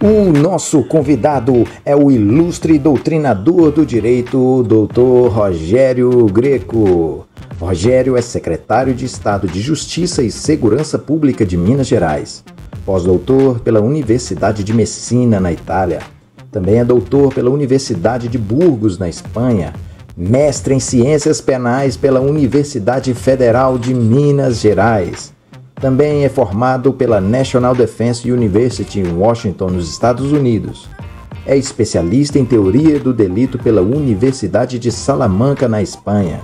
O nosso convidado é o ilustre doutrinador do direito, Dr. Rogério Greco. Rogério é secretário de Estado de Justiça e Segurança Pública de Minas Gerais, pós-doutor pela Universidade de Messina, na Itália. Também é doutor pela Universidade de Burgos, na Espanha, mestre em Ciências Penais pela Universidade Federal de Minas Gerais. Também é formado pela National Defense University em Washington, nos Estados Unidos. É especialista em teoria do delito pela Universidade de Salamanca, na Espanha.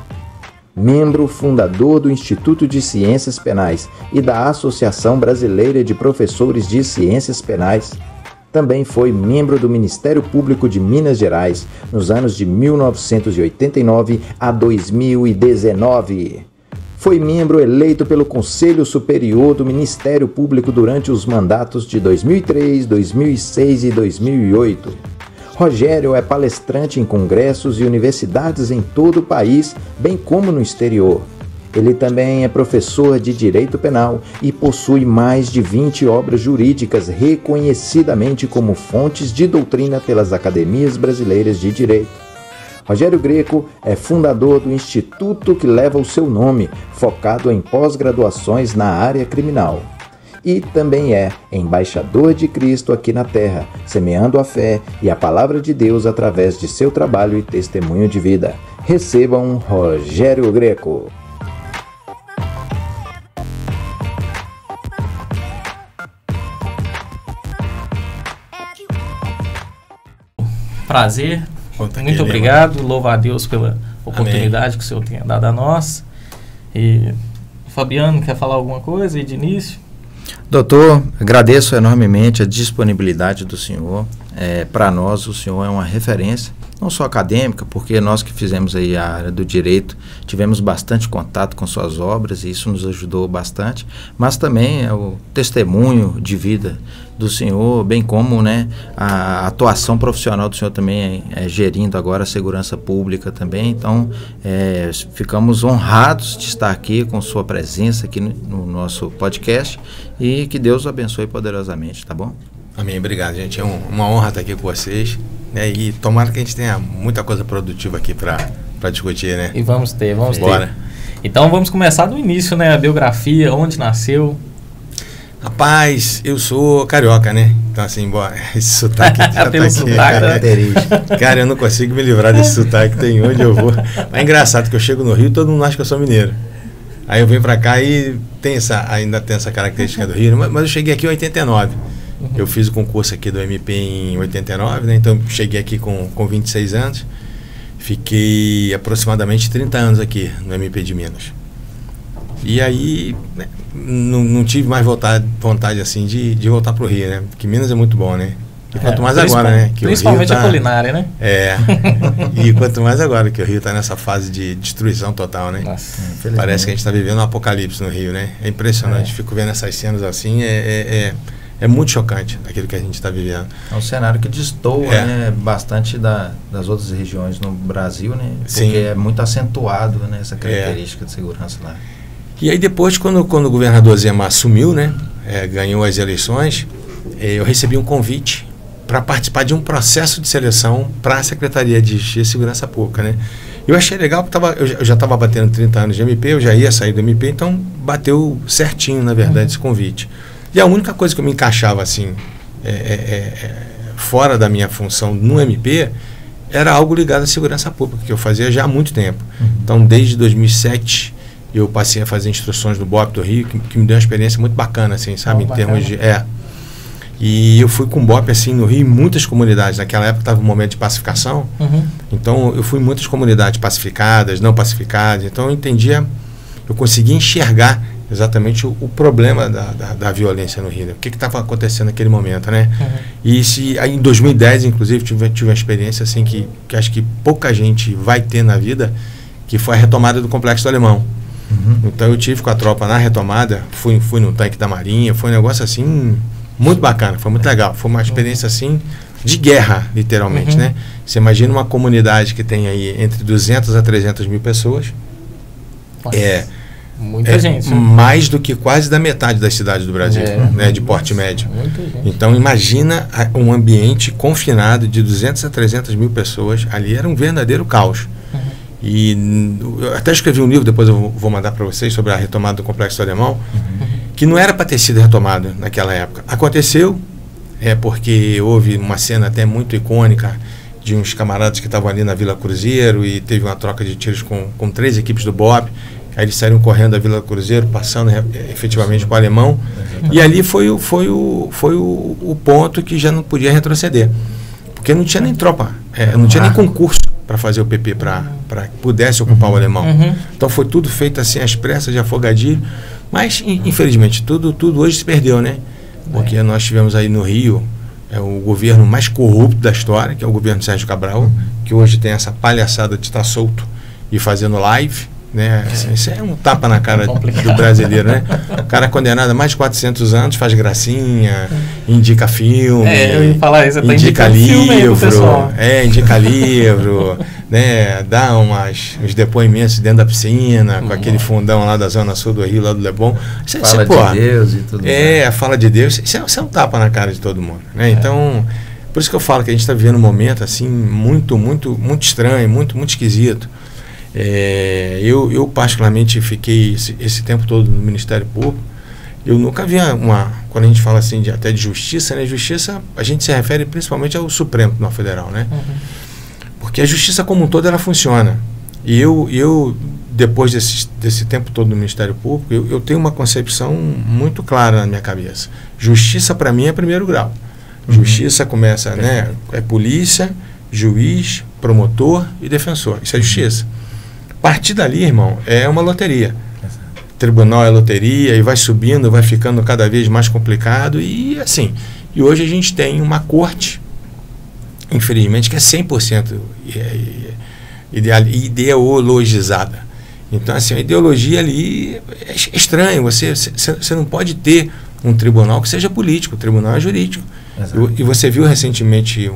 Membro fundador do Instituto de Ciências Penais e da Associação Brasileira de Professores de Ciências Penais. Também foi membro do Ministério Público de Minas Gerais nos anos de 1989 a 2019. Foi membro eleito pelo Conselho Superior do Ministério Público durante os mandatos de 2003, 2006 e 2008. Rogério é palestrante em congressos e universidades em todo o país, bem como no exterior. Ele também é professor de Direito Penal e possui mais de 20 obras jurídicas reconhecidamente como fontes de doutrina pelas Academias Brasileiras de Direito. Rogério Greco é fundador do instituto que leva o seu nome, focado em pós-graduações na área criminal. E também é embaixador de Cristo aqui na Terra, semeando a fé e a palavra de Deus através de seu trabalho e testemunho de vida. Recebam Rogério Greco. Prazer. Muito obrigado, louvo a Deus pela oportunidade que o senhor tenha dado a nós. E Fabiano, quer falar alguma coisa aí de início? Doutor, agradeço enormemente a disponibilidade do senhor. Para nós, o senhor é uma referência, não só acadêmica, porque nós que fizemos aí a área do direito, tivemos bastante contato com suas obras e isso nos ajudou bastante, mas também é o testemunho de vida do senhor, bem como, né, a atuação profissional do senhor também gerindo agora a segurança pública também. Então, ficamos honrados de estar aqui com sua presença aqui no nosso podcast e que Deus o abençoe poderosamente, tá bom? Amém, obrigado, gente. É uma honra estar aqui com vocês, né? E tomara que a gente tenha muita coisa produtiva aqui para discutir, né? E vamos ter. Bora. Então vamos começar do início, né? A biografia, onde nasceu. Rapaz, eu sou carioca, né? Então assim, esse sotaque já tá aqui, característico. Cara, eu não consigo me livrar desse sotaque, tem onde eu vou. Mas é engraçado que eu chego no Rio e todo mundo acha que eu sou mineiro. Aí eu venho pra cá e ainda tem essa característica do Rio, mas eu cheguei aqui em 89. Eu fiz o concurso aqui do MP em 89, né? Então cheguei aqui com 26 anos. Fiquei aproximadamente 30 anos aqui no MP de Minas. E aí, né, não tive mais vontade assim de voltar pro Rio, né? Porque Minas é muito bom, né? E quanto mais agora, né? Que principalmente a culinária, né? E quanto mais agora que o Rio está nessa fase de destruição total, né? Nossa, parece que a gente está vivendo um apocalipse no Rio, né? É impressionante. Fico vendo essas cenas assim, é muito chocante aquilo que a gente está vivendo. É um cenário que destoa, né, bastante das outras regiões no Brasil, né? Porque Sim. é muito acentuado, né, essa característica de segurança lá. E aí depois, quando o governador Zema assumiu, né, ganhou as eleições, eu recebi um convite para participar de um processo de seleção para a Secretaria de Justiça e Segurança Pública, né? Eu achei legal porque eu já estava batendo 30 anos de MP, eu já ia sair do MP, então bateu certinho, na verdade, esse convite. E a única coisa que eu me encaixava assim, fora da minha função no MP, era algo ligado à segurança pública, que eu fazia já há muito tempo. Então, desde 2007, eu passei a fazer instruções do BOP do Rio, que me deu uma experiência muito bacana, assim, sabe? Em termos de... E eu fui com o BOP, assim, no Rio, em muitas comunidades. Naquela época estava um momento de pacificação. Então, eu fui em muitas comunidades pacificadas, não pacificadas. Então, eu conseguia enxergar exatamente o problema da violência no Rio, né? O que estava acontecendo naquele momento, né? E aí em 2010, inclusive, tive uma experiência assim que acho que pouca gente vai ter na vida, que foi a retomada do Complexo do Alemão. Então eu tive com a tropa na retomada, fui no tanque da Marinha, foi um negócio assim muito bacana, foi muito legal, foi uma experiência assim de guerra, literalmente, né? Você imagina uma comunidade que tem aí entre 200 a 300 mil pessoas, Muita gente. Mais do que quase da metade das cidades do Brasil, né, de porte médio. Muita gente. Então, imagina um ambiente confinado de 200 a 300 mil pessoas. Ali era um verdadeiro caos. E eu até escrevi um livro, depois eu vou mandar para vocês, sobre a retomada do Complexo do Alemão, que não era para ter sido retomado naquela época. Aconteceu, porque houve uma cena até muito icônica de uns camaradas que estavam ali na Vila Cruzeiro e teve uma troca de tiros com 3 equipes do BOP. Aí eles saíram correndo da Vila Cruzeiro, passando efetivamente para o Alemão. E ali foi o ponto que já não podia retroceder. Porque não tinha nem tropa, não tinha nem concurso para fazer o PP para que pudesse ocupar o Alemão. Então foi tudo feito assim às pressas, de afogadilho. Mas, infelizmente, tudo hoje se perdeu, né? Porque nós tivemos aí no Rio o governo mais corrupto da história, que é o governo de Sérgio Cabral, que hoje tem essa palhaçada de estar solto e fazendo live, né? Isso é um tapa na cara do brasileiro, né? O cara condenado a mais de 400 anos, faz gracinha, indica filme, eu ia falar isso, indica livro, indica livro, né? Dá uns depoimentos dentro da piscina, com aquele fundão lá da Zona Sul do Rio, lá do Leblon. Fala de Deus e tudo mais. Fala de Deus. Isso é um tapa na cara de todo mundo, né? Então, por isso que eu falo que a gente está vivendo um momento assim muito, muito, muito estranho, muito, muito esquisito. Eu particularmente fiquei esse tempo todo no Ministério Público. Eu nunca vi quando a gente fala assim até de justiça, né? Justiça, a gente se refere principalmente ao Supremo Tribunal Federal, né? Porque a justiça como um todo ela funciona. E eu depois desse tempo todo no Ministério Público, eu tenho uma concepção muito clara na minha cabeça. Justiça para mim é primeiro grau. Justiça começa, né? É polícia, juiz, promotor e defensor. Isso é justiça. A partir dali, irmão, é uma loteria. Tribunal é loteria e vai subindo, vai ficando cada vez mais complicado e assim. E hoje a gente tem uma corte, infelizmente, que é 100% ideologizada. Então, assim, a ideologia ali é estranho. Você não pode ter um tribunal que seja político. O tribunal é jurídico. E você viu recentemente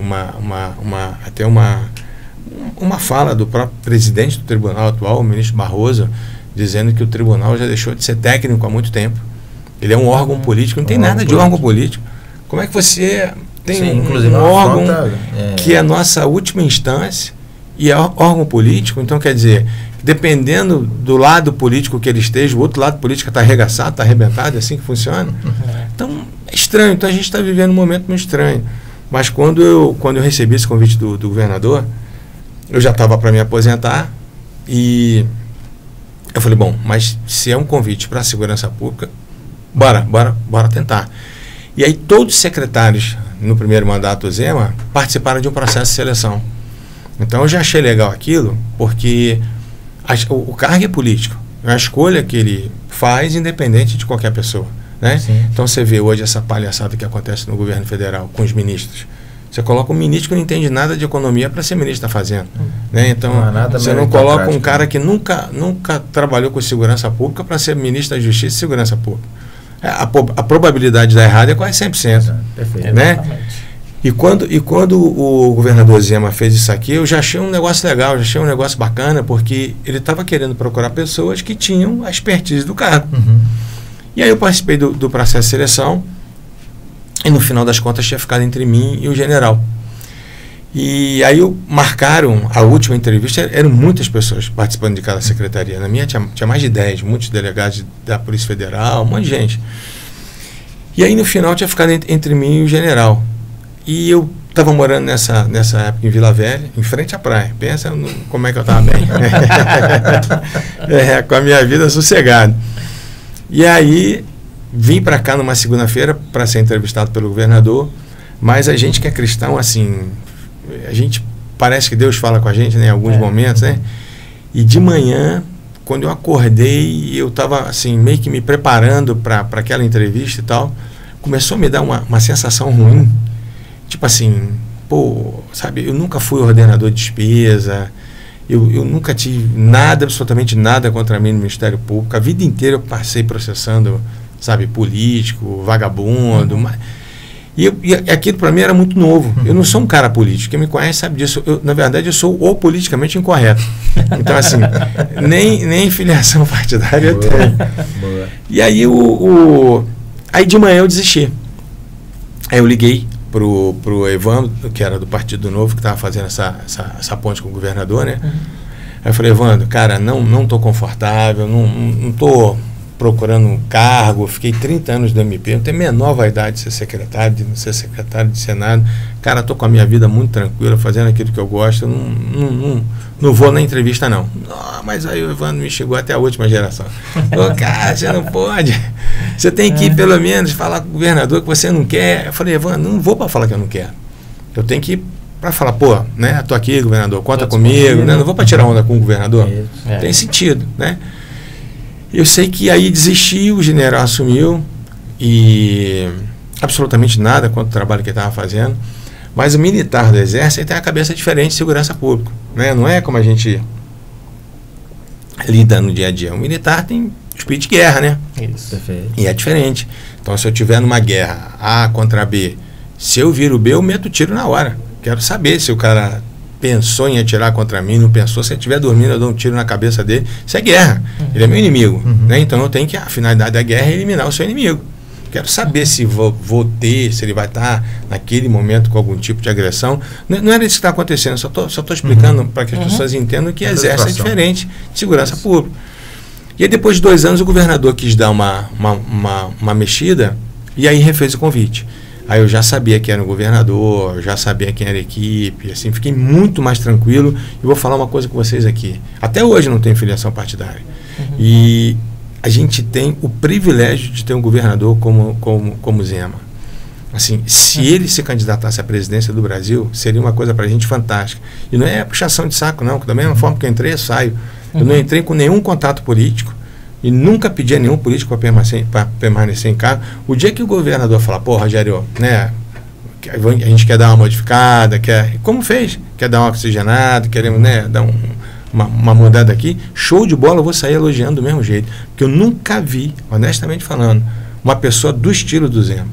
até uma fala do próprio presidente do tribunal atual, o ministro Barroso, dizendo que o tribunal já deixou de ser técnico há muito tempo. Ele é um órgão político, não tem nada de órgão político. Como é que você tem um órgão que é a nossa última instância e é órgão político? Então, quer dizer, dependendo do lado político que ele esteja, o outro lado político está arregaçado, está arrebentado, é assim que funciona. Então, é estranho. Então, a gente está vivendo um momento muito estranho. Mas quando eu recebi esse convite do governador, eu já estava para me aposentar e eu falei, bom, mas se é um convite para a segurança pública, bora tentar. E aí todos os secretários no primeiro mandato do Zema participaram de um processo de seleção. Então eu já achei legal aquilo, porque o cargo é político, é uma escolha que ele faz independente de qualquer pessoa, né? Então você vê hoje essa palhaçada que acontece no governo federal com os ministros. Você coloca um ministro que não entende nada de economia para ser ministro da Fazenda, né? Então você não coloca um cara que nunca trabalhou com segurança pública para ser ministro da Justiça e Segurança Pública. A probabilidade de dar errado é quase 100%, né? E quando o governador Zema fez isso aqui, eu já achei um negócio legal, já achei um negócio bacana, porque ele estava querendo procurar pessoas que tinham a expertise do cargo. E aí eu participei do processo de seleção. E no final das contas tinha ficado entre mim e o general. E aí marcaram a última entrevista, eram muitas pessoas participando de cada secretaria. Na minha tinha mais de 10, muitos delegados da Polícia Federal, um monte de gente. E aí no final tinha ficado entre mim e o general. E eu estava morando nessa época em Vila Velha, em frente à praia. Pensa como é que eu estava bem. Com a minha vida sossegada. E aí vim para cá numa segunda-feira para ser entrevistado pelo governador, mas a gente que é cristão, assim, a gente parece que Deus fala com a gente, né, em alguns momentos, né? E de manhã, quando eu acordei, eu estava assim, meio que me preparando para aquela entrevista e tal, começou a me dar uma sensação ruim, tipo assim, sabe, eu nunca fui ordenador de despesa, eu nunca tive nada, absolutamente nada contra mim no Ministério Público, a vida inteira eu passei processando, sabe, político, vagabundo, E aquilo para mim era muito novo. Eu não sou um cara político. Quem me conhece sabe disso. Na verdade, eu sou o politicamente incorreto. Então, assim, nem filiação partidária eu tenho. E aí, aí de manhã eu desisti. Aí eu liguei pro Evandro, que era do Partido Novo, que estava fazendo essa ponte com o governador, né? Aí eu falei, Evandro, cara, não estou confortável, não estou procurando um cargo, fiquei 30 anos do MP, não tenho a menor vaidade de ser secretário, de ser secretário de Senado. Cara, estou com a minha vida muito tranquila, fazendo aquilo que eu gosto, não vou na entrevista, não. Mas aí o Evandro me chegou até a última geração. Falou, cara, você não pode, você tem que ir pelo menos falar com o governador que você não quer. Eu falei, Evandro, não vou para falar que eu não quero. Eu tenho que ir para falar, pô, né, tô aqui, governador, conta comigo, né? Não vou para tirar onda com o governador. Tem sentido, né? Eu sei que aí desisti, o general assumiu e absolutamente nada contra o trabalho que ele estava fazendo, mas o militar do Exército tem a cabeça diferente de segurança pública, né? Não é como a gente lida no dia a dia. O militar tem espírito de guerra, né? Isso. Perfeito. E é diferente. Então, se eu tiver numa guerra A contra B, se eu viro B, eu meto o tiro na hora. Quero saber se o cara pensou em atirar contra mim, não pensou. Se ele estiver dormindo, eu dou um tiro na cabeça dele. Isso é guerra. Ele é meu inimigo. Né? Então eu tenho que, a finalidade da guerra é eliminar o seu inimigo. Quero saber se vou ter, se ele vai estar naquele momento com algum tipo de agressão. Não era isso que está acontecendo, só estou explicando para que as pessoas entendam que exército é diferente de segurança pública. E aí, depois de 2 anos, o governador quis dar uma mexida e aí refez o convite. Aí eu já sabia quem era o governador, já sabia quem era a equipe, assim, fiquei muito mais tranquilo. E vou falar uma coisa com vocês aqui. Até hoje não tem filiação partidária. E a gente tem o privilégio de ter um governador como Zema. Assim, se ele se candidatasse à presidência do Brasil, seria uma coisa para a gente fantástica. E não é puxação de saco, não. Da mesma forma que eu entrei, eu saio. Eu não entrei com nenhum contato político. E nunca pedi a nenhum político para permanecer em cargo. O dia que o governador falar, pô, Rogério, né, a gente quer dar uma modificada, como fez? Quer dar uma oxigenada, queremos, né, dar uma mudada aqui, show de bola, eu vou sair elogiando do mesmo jeito. Porque eu nunca vi, honestamente falando, uma pessoa do estilo do Zema.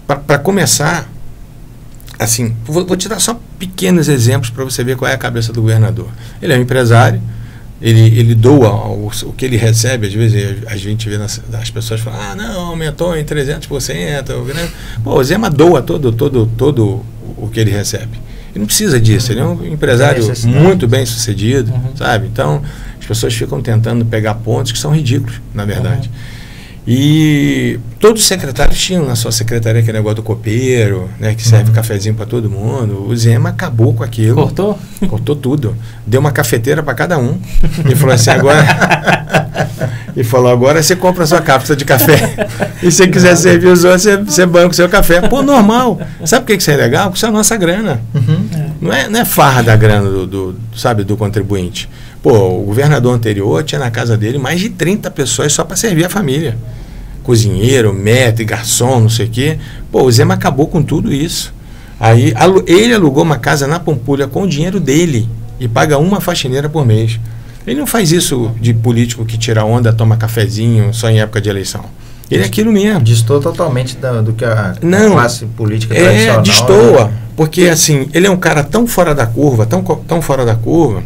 Para começar, assim, vou te dar só pequenos exemplos para você ver qual é a cabeça do governador. Ele é um empresário. Ele doa o que ele recebe. Às vezes a gente vê as pessoas falam, não, aumentou em 300%. Pô, o Zema doa todo o que ele recebe. Ele não precisa disso, ele é um empresário muito bem sucedido, sabe? Então as pessoas ficam tentando pegar pontos que são ridículos, na verdade. E todos os secretários tinham na sua secretaria aquele negócio do copeiro, né, que serve cafezinho para todo mundo. O Zema acabou com aquilo. Cortou? Cortou tudo. Deu uma cafeteira para cada um. E falou assim, agora você compra a sua cápsula de café. E se você quiser servir os outros, você banca o seu café. Pô, normal. Sabe por que isso é legal? Porque isso é a nossa grana. Não é farra da grana do contribuinte. Pô, o governador anterior tinha na casa dele mais de 30 pessoas só para servir a família. Cozinheiro, maître, garçom, não sei o quê. Pô, o Zema acabou com tudo isso. Aí ele alugou uma casa na Pampulha com o dinheiro dele e paga uma faxineira por mês. Ele não faz isso de político que tira onda, toma cafezinho só em época de eleição. Ele é aquilo mesmo. Distou totalmente do que a classe política tradicional. Destoa. Porque assim, ele é um cara tão fora da curva, tão fora da curva.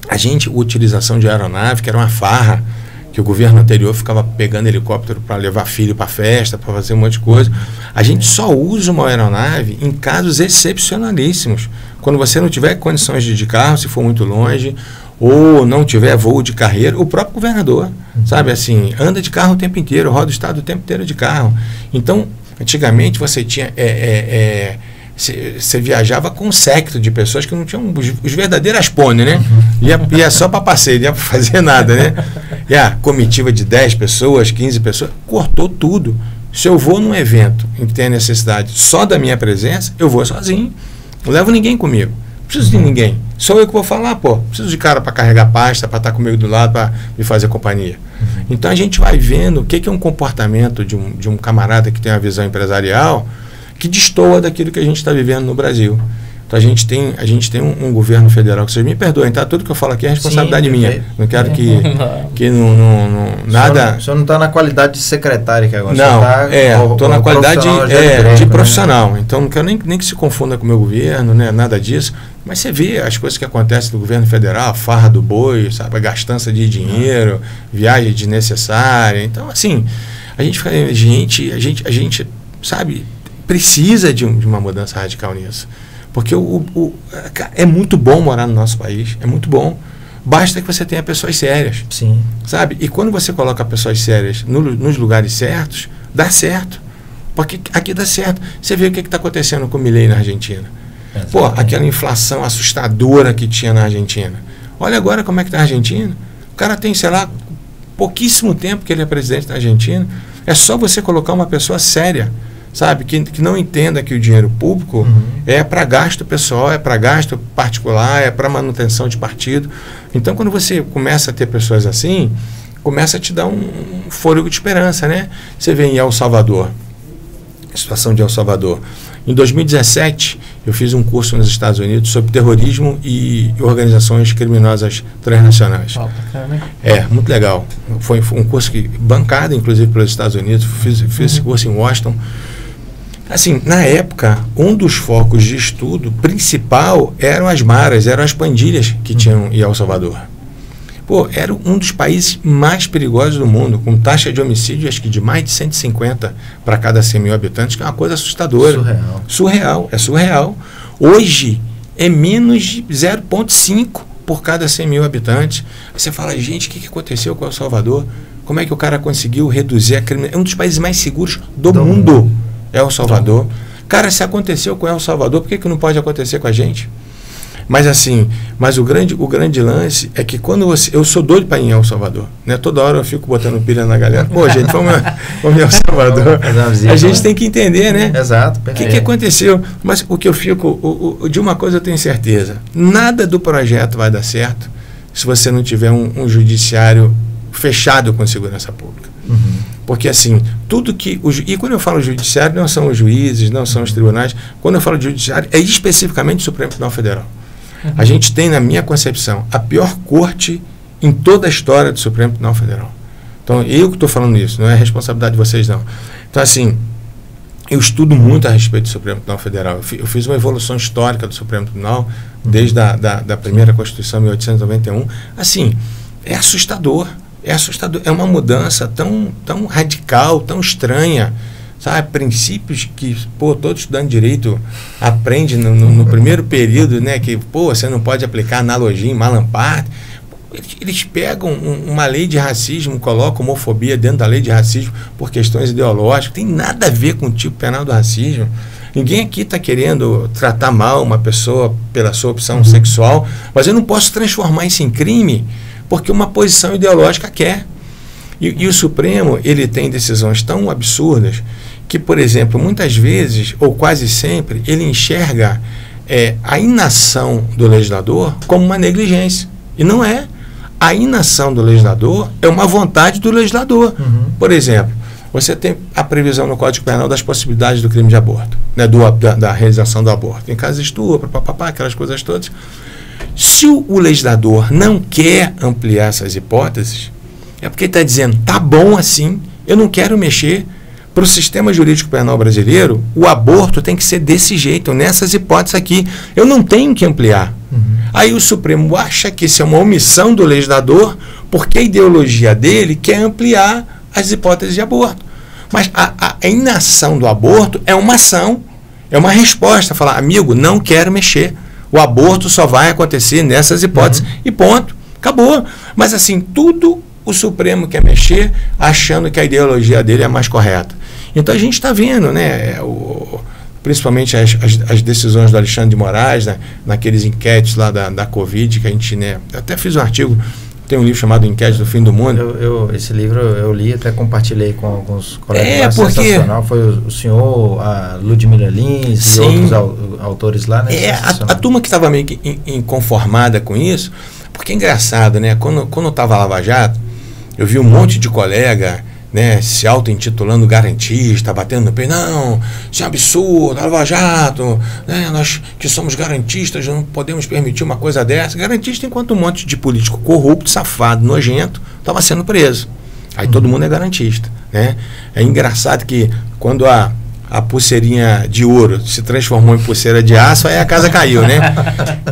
A utilização de aeronave, que era uma farra, que o governo anterior ficava pegando helicóptero para levar filho para festa, para fazer um monte de coisa. A gente só usa uma aeronave em casos excepcionalíssimos. Quando você não tiver condições de ir de carro, se for muito longe, ou não tiver voo de carreira, o próprio governador, sabe, assim, anda de carro o tempo inteiro, roda o estado o tempo inteiro de carro. Então, antigamente você tinha... Você viajava com um séquito de pessoas que não tinham os verdadeiros pôneis, né? Ia só para passeio, não ia para fazer nada, né? E a comitiva de 10 pessoas, 15 pessoas, cortou tudo. Se eu vou num evento em que tem a necessidade só da minha presença, eu vou sozinho. Não levo ninguém comigo. Não preciso de ninguém. Sou eu que vou falar, pô. Preciso de cara para carregar pasta, para estar comigo do lado, para me fazer companhia. Então a gente vai vendo o que é um comportamento de um camarada que tem uma visão empresarial que destoa daquilo que a gente está vivendo no Brasil. Então a gente tem um governo federal, que vocês me perdoem, tá? Tudo que eu falo aqui é responsabilidade minha. Não quero que nada... O senhor não está na qualidade de secretário que agora. Não, estou na qualidade de profissional. Né? Então não quero nem que se confunda com o meu governo, né? Nada disso. Mas você vê as coisas que acontecem no governo federal, a farra do boi, sabe? A gastança de dinheiro, viagem desnecessária. Então, assim, a gente sabe, precisa de uma mudança radical nisso. Porque é muito bom morar no nosso país, é muito bom. Basta que você tenha pessoas sérias. Sim. Sabe? E quando você coloca pessoas sérias nos lugares certos, dá certo. Porque aqui dá certo. Você vê o que está acontecendo com o Milei na Argentina. Exatamente. Pô, aquela inflação assustadora que tinha na Argentina. Olha agora como é que está a Argentina. O cara tem, sei lá, pouquíssimo tempo que ele é presidente da Argentina. É só você colocar uma pessoa séria, sabe, que não entenda que o dinheiro público é para gasto pessoal, é para gasto particular, é para manutenção de partido. Então, quando você começa a ter pessoas assim, começa a te dar um fôlego de esperança, né? Você vê em El Salvador, a situação de El Salvador. Em 2017, eu fiz um curso nos Estados Unidos sobre terrorismo e organizações criminosas transnacionais. Muito legal. Foi um curso bancado, inclusive, pelos Estados Unidos. Fiz esse curso em Washington. Assim, na época, um dos focos de estudo principal eram as maras, eram as pandilhas que tinham em El Salvador. Pô, era um dos países mais perigosos do mundo, com taxa de homicídio, acho que de mais de 150 para cada 100 mil habitantes, que é uma coisa assustadora. Surreal. Hoje, é menos de 0,5 por cada 100 mil habitantes. Você fala, gente, o que aconteceu com El Salvador? Como é que o cara conseguiu reduzir a criminalidade? É um dos países mais seguros do mundo. El Salvador. Cara, se aconteceu com El Salvador, por que não pode acontecer com a gente? Mas assim, o grande lance é que quando eu sou doido para ir em El Salvador, né? Toda hora eu fico botando pilha na galera. Pô, gente, vamos em El Salvador. A gente tem que entender, né? Exato. O que aconteceu? Mas o que eu fico, de uma coisa eu tenho certeza, nada do projeto vai dar certo se você não tiver um judiciário fechado com segurança pública. Porque assim, tudo que... E quando eu falo judiciário, não são os juízes, não são os tribunais. Quando eu falo de judiciário, é especificamente o Supremo Tribunal Federal. A gente tem, na minha concepção, a pior corte em toda a história do Supremo Tribunal Federal. Então, eu que estou falando isso, não é responsabilidade de vocês, não. Então, assim, eu estudo muito a respeito do Supremo Tribunal Federal. Eu fiz uma evolução histórica do Supremo Tribunal, desde da primeira Constituição, 1891. Assim, é assustador. É uma mudança tão radical, tão estranha, sabe? Princípios que, todo estudante de direito aprende no primeiro período, né? Que, você não pode aplicar analogia em Malamparte. Eles pegam uma lei de racismo, colocam homofobia dentro da lei de racismo por questões ideológicas. Tem nada a ver com o tipo penal do racismo. Ninguém aqui está querendo tratar mal uma pessoa pela sua opção sexual, mas eu não posso transformar isso em crime porque uma posição ideológica quer. E o Supremo, ele tem decisões tão absurdas que, por exemplo, muitas vezes, ou quase sempre, ele enxerga a inação do legislador como uma negligência. E não é. A inação do legislador é uma vontade do legislador. Por exemplo, você tem a previsão no Código Penal das possibilidades do crime de aborto, né, da realização do aborto. Em caso de estupro, aquelas coisas todas. Se o legislador não quer ampliar essas hipóteses, é porque ele está dizendo, tá bom assim, eu não quero mexer. Para o sistema jurídico penal brasileiro, o aborto tem que ser desse jeito, nessas hipóteses aqui. Eu não tenho que ampliar. Aí o Supremo acha que isso é uma omissão do legislador, porque a ideologia dele quer ampliar as hipóteses de aborto. Mas a inação do aborto é uma ação, é uma resposta. Falar, amigo, não quero mexer. O aborto só vai acontecer nessas hipóteses. E ponto. Acabou. Mas assim, tudo o Supremo quer mexer achando que a ideologia dele é mais correta. Então a gente está vendo, né, principalmente as decisões do Alexandre de Moraes, né, naqueles inquéritos lá da Covid, que a gente, né, eu até fiz um artigo, tem um livro chamado Inquérito do Fim do Mundo. Esse livro eu li, até compartilhei com alguns colegas. Sensacional. Foi o senhor, a Ludmila Lins e outros autores lá, né? A turma que estava meio que inconformada com isso, porque é engraçado, né? Quando eu estava Lava Jato, eu vi um monte de colega né, se auto-intitulando garantista, batendo no peito, não, isso é um absurdo, Lava Jato, né, nós que somos garantistas não podemos permitir uma coisa dessa. Garantista enquanto um monte de político corrupto, safado, nojento, estava sendo preso. Aí todo mundo é garantista, né? É engraçado que quando a pulseirinha de ouro se transformou em pulseira de aço, aí a casa caiu, né?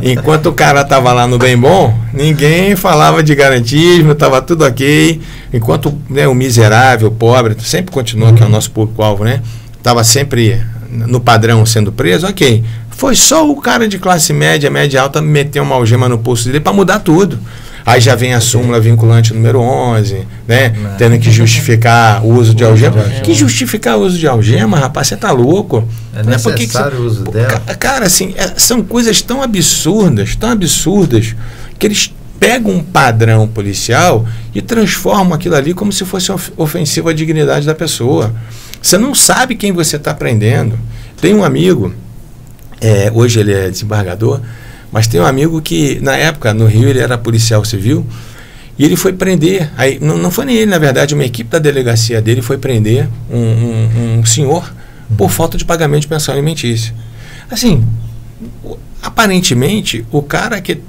Enquanto o cara estava lá no bem bom, ninguém falava de garantismo, estava tudo ok. Enquanto, né, o miserável, o pobre, sempre continua, que é o nosso público-alvo, né? Estava sempre no padrão sendo preso, ok. Foi só o cara de classe média, média alta, meter uma algema no pulso dele para mudar tudo. Aí já vem a súmula vinculante número 11, né? Tendo que justificar o uso de algema. Que justificar o uso de algema, rapaz? Você tá louco? É necessário o uso dela. Cara, assim, são coisas tão absurdas, que eles pegam um padrão policial e transformam aquilo ali como se fosse ofensivo à dignidade da pessoa. Você não sabe quem você está prendendo. Tem um amigo, hoje ele é desembargador, mas tem um amigo que, na época, no Rio, ele era policial civil e ele foi prender. Aí, não foi nem ele, na verdade, uma equipe da delegacia dele foi prender um senhor por falta de pagamento de pensão alimentícia. Assim, aparentemente, o cara que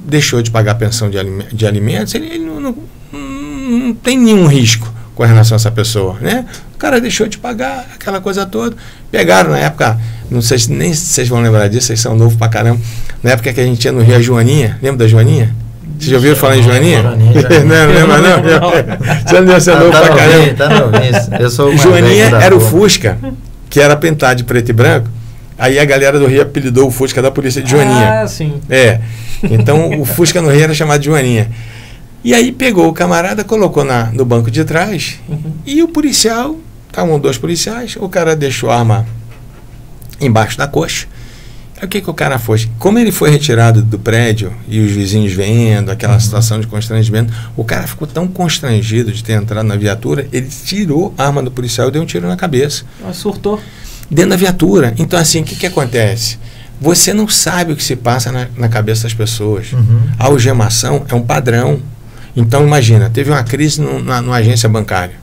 deixou de pagar a pensão de alimentos, ele não tem nenhum risco com relação a essa pessoa, né? O cara deixou de pagar aquela coisa toda. Pegaram na época, não sei nem se vocês vão lembrar disso, vocês são novos pra caramba, na época que a gente ia no Rio, a Joaninha, lembra da Joaninha? Vocês já ouviram falar em Joaninha? Não lembra não? Você não deve ser novo pra caramba. Eu sou Joaninha era o Fusca, que era pintado de preto e branco. Aí a galera do Rio apelidou o Fusca da polícia de Joaninha. Ah, sim. Então o Fusca no Rio era chamado de Joaninha. E aí pegou o camarada, colocou no banco de trás, e o policial, estavam 2 policiais, o cara deixou a arma embaixo da coxa. Aí o que o cara fez? Como ele foi retirado do prédio e os vizinhos vendo, aquela situação de constrangimento, o cara ficou tão constrangido de ter entrado na viatura, ele tirou a arma do policial e deu um tiro na cabeça. Surtou. Dentro da viatura. Então, assim, o que acontece? Você não sabe o que se passa na cabeça das pessoas. A algemação é um padrão. Então, imagina, teve uma crise numa agência bancária,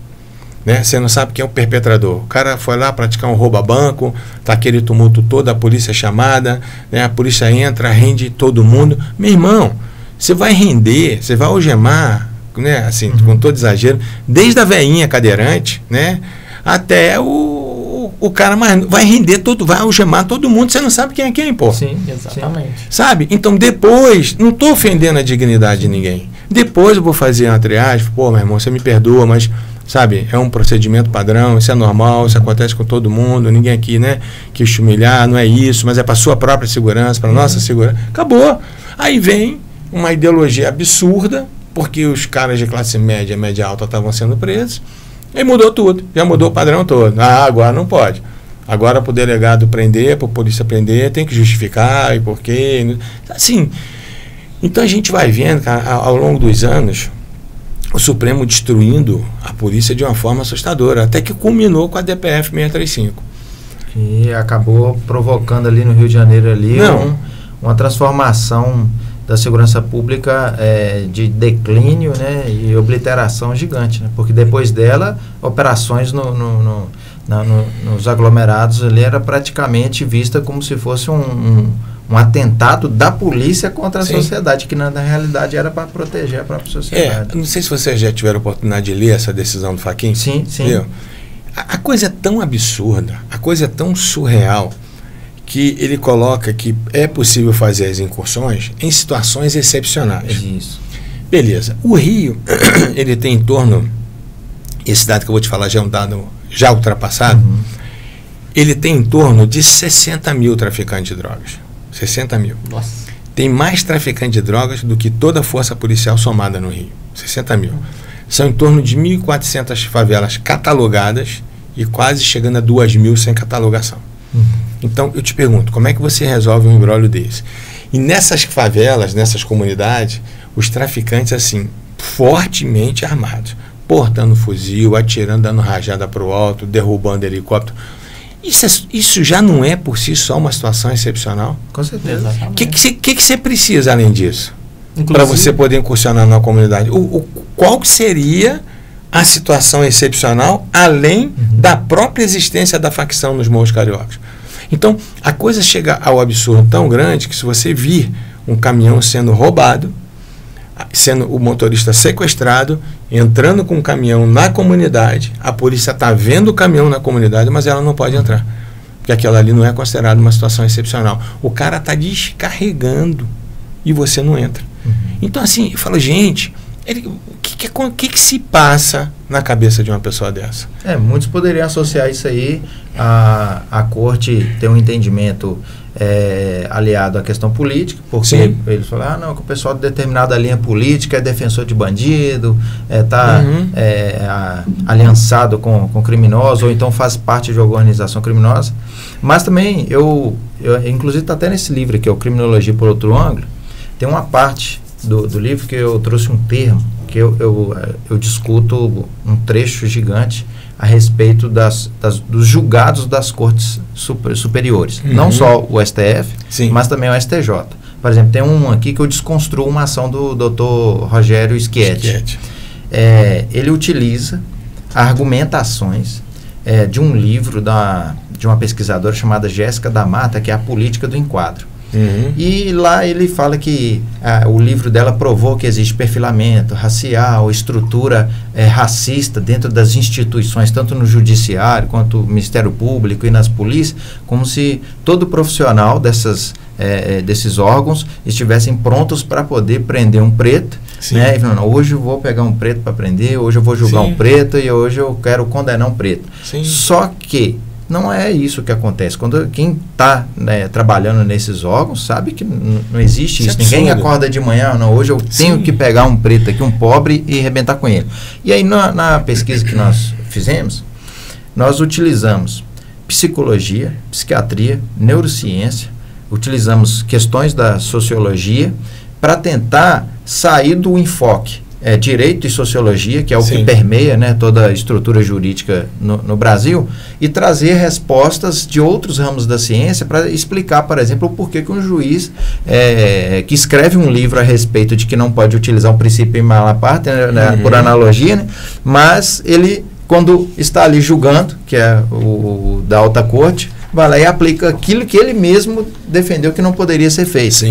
né? Você não sabe quem é o perpetrador. O cara foi lá praticar um roubo a banco, tá aquele tumulto todo, a polícia é chamada, né? A polícia entra, rende todo mundo. Meu irmão, você vai render, você vai algemar, né? Assim, com todo exagero, desde a veinha cadeirante, né? Até o cara vai render todo, vai algemar todo mundo, você não sabe quem é quem, pô. Sim, exatamente. Sabe? Então depois, não estou ofendendo a dignidade de ninguém. Depois eu vou fazer uma triagem, pô, meu irmão, você me perdoa, mas, sabe, é um procedimento padrão, isso é normal, isso acontece com todo mundo, ninguém aqui, né, quis te humilhar, não é isso, mas é para sua própria segurança, para nossa segurança. Acabou. Aí vem uma ideologia absurda, porque os caras de classe média, média alta estavam sendo presos, e mudou tudo, já mudou o padrão todo. Ah, agora não pode. Agora para o delegado prender, para a polícia prender, tem que justificar e por quê. Assim, então a gente vai vendo, cara, ao longo dos anos, o Supremo destruindo a polícia de uma forma assustadora, até que culminou com a DPF 635. Que acabou provocando ali no Rio de Janeiro uma transformação da segurança pública de declínio, né, e obliteração gigante, né, porque depois dela, operações nos aglomerados ali era praticamente vista como se fosse um atentado da polícia contra a sociedade, que na realidade era para proteger a própria sociedade. Não sei se vocês já tiveram a oportunidade de ler essa decisão do Fachin. Sim. Viu? A coisa é tão absurda, a coisa é tão surreal, que ele coloca que é possível fazer as incursões em situações excepcionais. Isso. Beleza. O Rio, ele tem em torno, esse dado que eu vou te falar já é um dado já ultrapassado, ele tem em torno de 60 mil traficantes de drogas. 60 mil. Nossa. Tem mais traficantes de drogas do que toda a força policial somada no Rio. 60 mil. São em torno de 1.400 favelas catalogadas e quase chegando a 2.000 sem catalogação. Então, eu te pergunto, como é que você resolve um imbróglio desse? E nessas favelas, nessas comunidades, os traficantes, assim, fortemente armados, portando fuzil, atirando, dando rajada para o alto, derrubando helicóptero. Isso já não é por si só uma situação excepcional? Com certeza. O que você precisa além disso? Para você poder incursionar na comunidade? Qual seria a situação excepcional, além da própria existência da facção nos Morros Cariocas. Então, a coisa chega ao absurdo tão grande que se você vir um caminhão sendo roubado, sendo o motorista sequestrado, entrando com o caminhão na comunidade, a polícia está vendo o caminhão na comunidade, mas ela não pode entrar, porque aquilo ali não é considerado uma situação excepcional. O cara está descarregando e você não entra. Então, assim, eu falo, gente, o que se passa na cabeça de uma pessoa dessa? Muitos poderiam associar isso aí a corte ter um entendimento aliado à questão política, porque eles falam, não, que o pessoal de determinada linha política é defensor de bandido, está aliançado com criminosos, ou então faz parte de alguma organização criminosa. Mas também, eu inclusive está até nesse livro aqui, o Criminologia por Outro Ângulo, tem uma parte do livro que eu trouxe um termo, que eu discuto um trecho gigante a respeito dos julgados das cortes superiores. Não só o STF, mas também o STJ. Por exemplo, tem um aqui que eu desconstruo uma ação do Dr. Rogério Schietti. Ele utiliza argumentações de um livro de uma pesquisadora chamada Jéssica da Mata, que é A Política do Enquadro. E lá ele fala que o livro dela provou que existe perfilamento racial, estrutura racista dentro das instituições, tanto no judiciário quanto no Ministério Público e nas polícias, como se todo profissional desses órgãos estivessem prontos para poder prender um preto, né? E falando, hoje eu vou pegar um preto para prender, hoje eu vou julgar um preto e hoje eu quero condenar um preto. Só que não é isso que acontece. Quem está trabalhando nesses órgãos sabe que não existe isso. Ninguém acorda de manhã, não, hoje eu tenho que pegar um preto aqui, um pobre, e arrebentar com ele. E aí, na pesquisa que nós fizemos, nós utilizamos psicologia, psiquiatria, neurociência, utilizamos questões da sociologia para tentar sair do enfoque direito e sociologia, que é o que permeia, né, toda a estrutura jurídica no Brasil, e trazer respostas de outros ramos da ciência para explicar, por exemplo, o porquê que um juiz que escreve um livro a respeito de que não pode utilizar um princípio em mala parte, né, por analogia, né, mas ele, quando está ali julgando, que é o da alta corte, vai lá e aplica aquilo que ele mesmo defendeu que não poderia ser feito.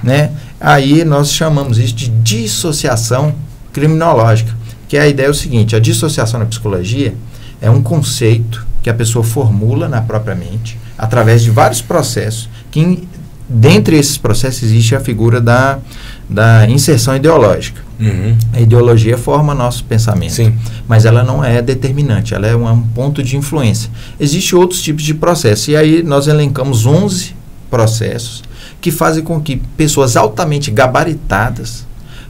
Né? Aí nós chamamos isso de dissociação criminológica, que a ideia é o seguinte: a dissociação na psicologia é um conceito que a pessoa formula na própria mente, através de vários processos, que dentre esses processos existe a figura da inserção ideológica. A ideologia forma nosso pensamento, mas ela não é determinante, ela é um ponto de influência. Existem outros tipos de processos, e aí nós elencamos 11 processos que fazem com que pessoas altamente gabaritadas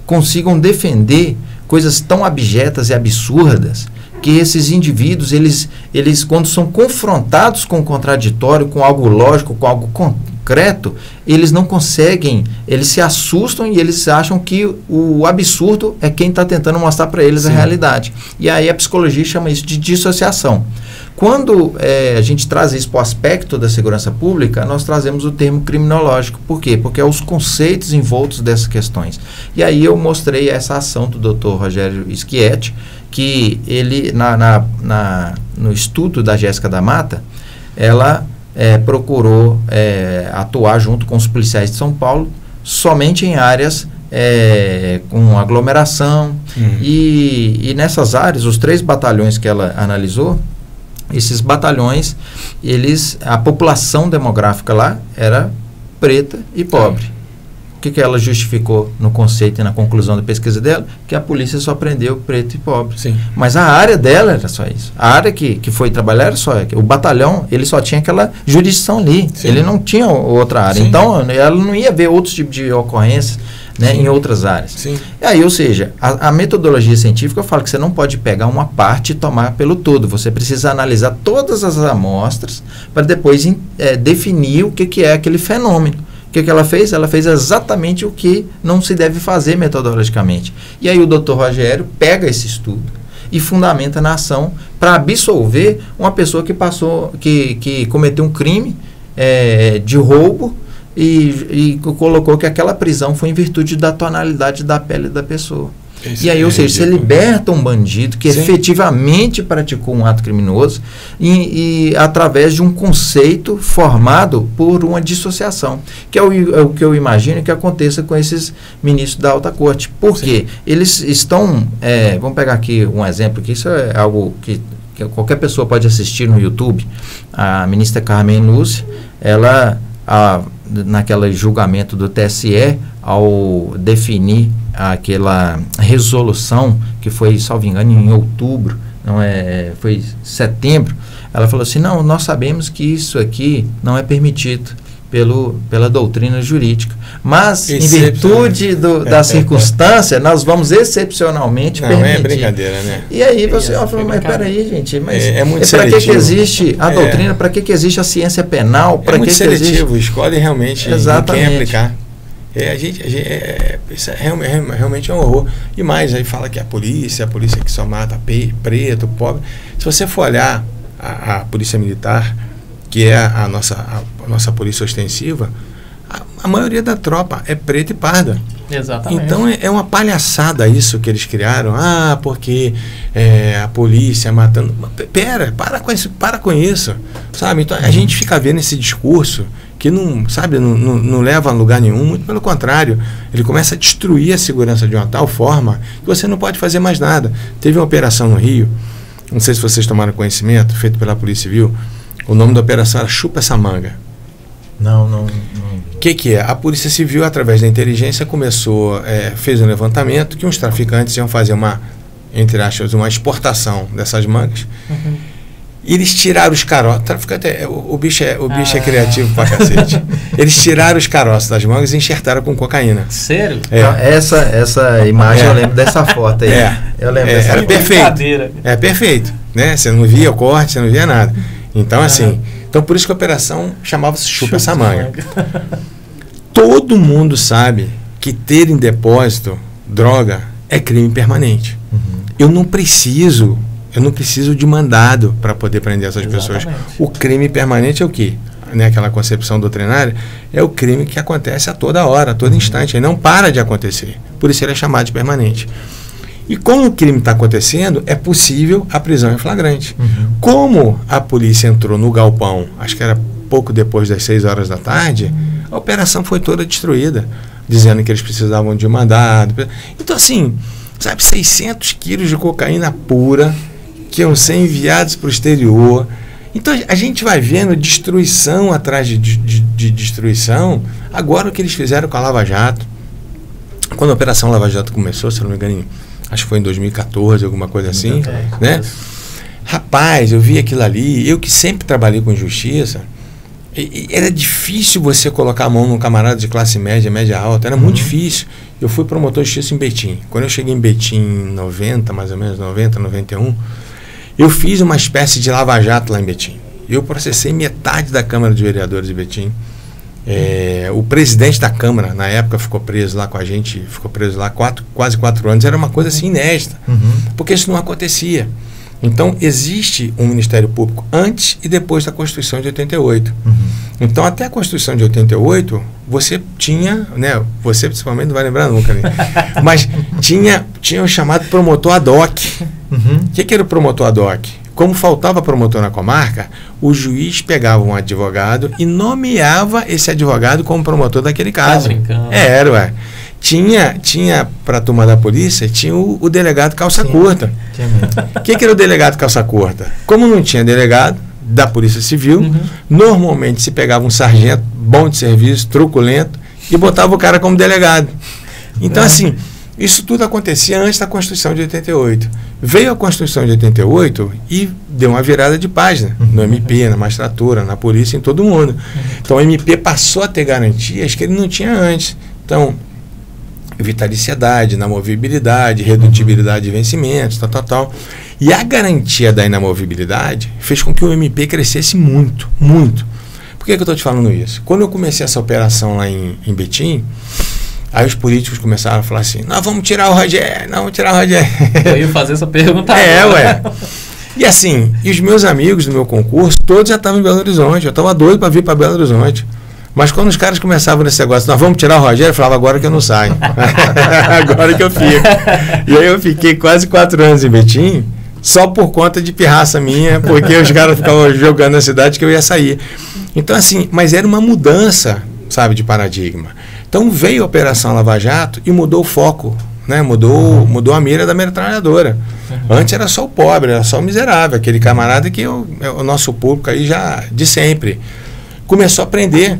consigam defender coisas tão abjetas e absurdas que esses indivíduos, eles quando são confrontados com o contraditório, com algo lógico, com algo concreto, eles não conseguem, eles se assustam e eles acham que o absurdo é quem está tentando mostrar para eles a realidade. E aí a psicologia chama isso de dissociação. Quando a gente traz isso para o aspecto da segurança pública, nós trazemos o termo criminológico. Por quê? Porque é os conceitos envoltos dessas questões. E aí eu mostrei essa ação do Dr. Rogério Schietti, que ele, no estudo da Jéssica da Mata, ela procurou atuar junto com os policiais de São Paulo somente em áreas com aglomeração. E nessas áreas, os 3 batalhões que ela analisou, esses batalhões, a população demográfica lá era preta e pobre. O que ela justificou no conceito e na conclusão da pesquisa dela? Que a polícia só prendeu preto e pobre. Mas a área dela era só isso. A área que foi trabalhar era só... O batalhão, ele só tinha aquela jurisdição ali. Ele não tinha outra área. Então, ela não ia ver outros tipos de ocorrências, né, em outras áreas. E aí, ou seja, a metodologia científica, eu falo que você não pode pegar uma parte e tomar pelo todo. Você precisa analisar todas as amostras para depois definir o que é aquele fenômeno. O que ela fez? Ela fez exatamente o que não se deve fazer metodologicamente. E aí o Dr. Rogério pega esse estudo e fundamenta na ação para absolver uma pessoa que cometeu um crime de roubo e colocou que aquela prisão foi em virtude da tonalidade da pele da pessoa. E aí, ou seja, você liberta um bandido que efetivamente praticou um ato criminoso e através de um conceito formado por uma dissociação, que é o que eu imagino que aconteça com esses ministros da alta corte. Por quê? Eles estão, vamos pegar aqui um exemplo, que isso é algo que qualquer pessoa pode assistir no YouTube. A ministra Carmen Lúcia, ela, naquele julgamento do TSE, ao definir aquela resolução, que foi, salvo engano, em outubro, foi setembro, ela falou assim, não, nós sabemos que isso aqui não é permitido pela doutrina jurídica, mas em virtude da circunstância, nós vamos excepcionalmente permitir. Não é brincadeira, né? E aí você fala, mas peraí, gente, mas para que existe a doutrina, para que existe a ciência penal? É muito seletivo, escolhe realmente quem aplicar. Isso realmente é um horror. E mais, aí fala que a polícia que só mata preto, pobre. Se você for olhar a polícia militar, que é a nossa polícia ostensiva, a maioria da tropa é preta e parda. Exatamente. Então é uma palhaçada isso que eles criaram. Porque a polícia matando. Para com isso. Sabe? Então a gente fica vendo esse discurso que não leva a lugar nenhum, muito pelo contrário, ele começa a destruir a segurança de uma tal forma que você não pode fazer mais nada. Teve uma operação no Rio, não sei se vocês tomaram conhecimento, feito pela Polícia Civil, o nome da operação era Chupa Essa Manga. Não. O que é? A Polícia Civil, através da inteligência, fez um levantamento que uns traficantes iam fazer entre aspas, uma exportação dessas mangas. E eles tiraram os caroços. O bicho é criativo pra cacete. Eles tiraram os caroços das mangas e enxertaram com cocaína. Sério? Essa imagem eu lembro dessa foto aí. Eu lembro dessa foto. Era perfeito. É perfeito. Né? Você não via o corte, você não via nada. Então, então por isso que a operação chamava-se Chupa Essa Manga. Todo mundo sabe que ter em depósito droga é crime permanente. Eu não preciso de mandado para poder prender essas pessoas. O crime permanente é o quê? Aquela concepção doutrinária é o crime que acontece a toda hora, a todo instante. Ele não para de acontecer. Por isso ele é chamado de permanente. E como o crime está acontecendo, é possível a prisão em flagrante. Como a polícia entrou no galpão, acho que era pouco depois das 6 horas da tarde, a operação foi toda destruída, dizendo que eles precisavam de mandado. Então, assim, 600 quilos de cocaína pura que iam ser enviados para o exterior. Então a gente vai vendo destruição atrás de destruição. Agora o que eles fizeram com a Lava Jato, quando a Operação Lava Jato começou, se não me engano, acho que foi em 2014, alguma coisa assim, né? Rapaz, eu vi aquilo ali, eu que sempre trabalhei com justiça, era difícil você colocar a mão num camarada de classe média, média alta, era muito difícil. Eu fui promotor de justiça em Betim. Quando eu cheguei em Betim em 90, mais ou menos, 90, 91, eu fiz uma espécie de lava-jato lá em Betim. Eu processei metade da Câmara de Vereadores de Betim. O presidente da Câmara, na época, ficou preso lá com a gente, ficou preso lá quase 4 anos. Era uma coisa assim inédita, porque isso não acontecia. Então, existe um Ministério Público antes e depois da Constituição de 88. Então, até a Constituição de 88, você tinha, né, você principalmente não vai lembrar nunca, né? Mas tinha o chamado promotor ad hoc. O que era o promotor ad hoc? Como faltava promotor na comarca, o juiz pegava um advogado e nomeava esse advogado como promotor daquele caso. Era. Tinha para a turma da polícia, tinha o delegado calça curta. O que era o delegado calça curta? Como não tinha delegado da Polícia Civil, normalmente se pegava um sargento bom de serviço, truculento, e botava o cara como delegado. Então, assim, isso tudo acontecia antes da Constituição de 88. Veio a Constituição de 88 e deu uma virada de página no MP, na magistratura, na polícia, em todo mundo. Então, o MP passou a ter garantias que ele não tinha antes. Então, vitaliciedade, inamovibilidade, redutibilidade de vencimentos, tal. E a garantia da inamovibilidade fez com que o MP crescesse muito, muito. Por que eu estou te falando isso? Quando eu comecei essa operação lá em Betim, aí os políticos começaram a falar assim, nós vamos tirar o Rogério. Eu ia fazer essa pergunta agora. E assim, os meus amigos do meu concurso, todos já estavam em Belo Horizonte, eu estava doido para vir para Belo Horizonte. Mas quando os caras começavam nesse negócio, nós vamos tirar o Rogério, eu falava, agora que eu não saio. Agora que eu fico. E aí eu fiquei quase 4 anos em Betim, só por conta de pirraça minha, porque os caras ficavam jogando na cidade que eu ia sair. Então, assim, mas era uma mudança, sabe, de paradigma. Então veio a Operação Lava Jato e mudou o foco, né? Mudou a mira da metralhadora. Antes era só o pobre, era só o miserável, aquele camarada que é o nosso público aí já de sempre. Começou a prender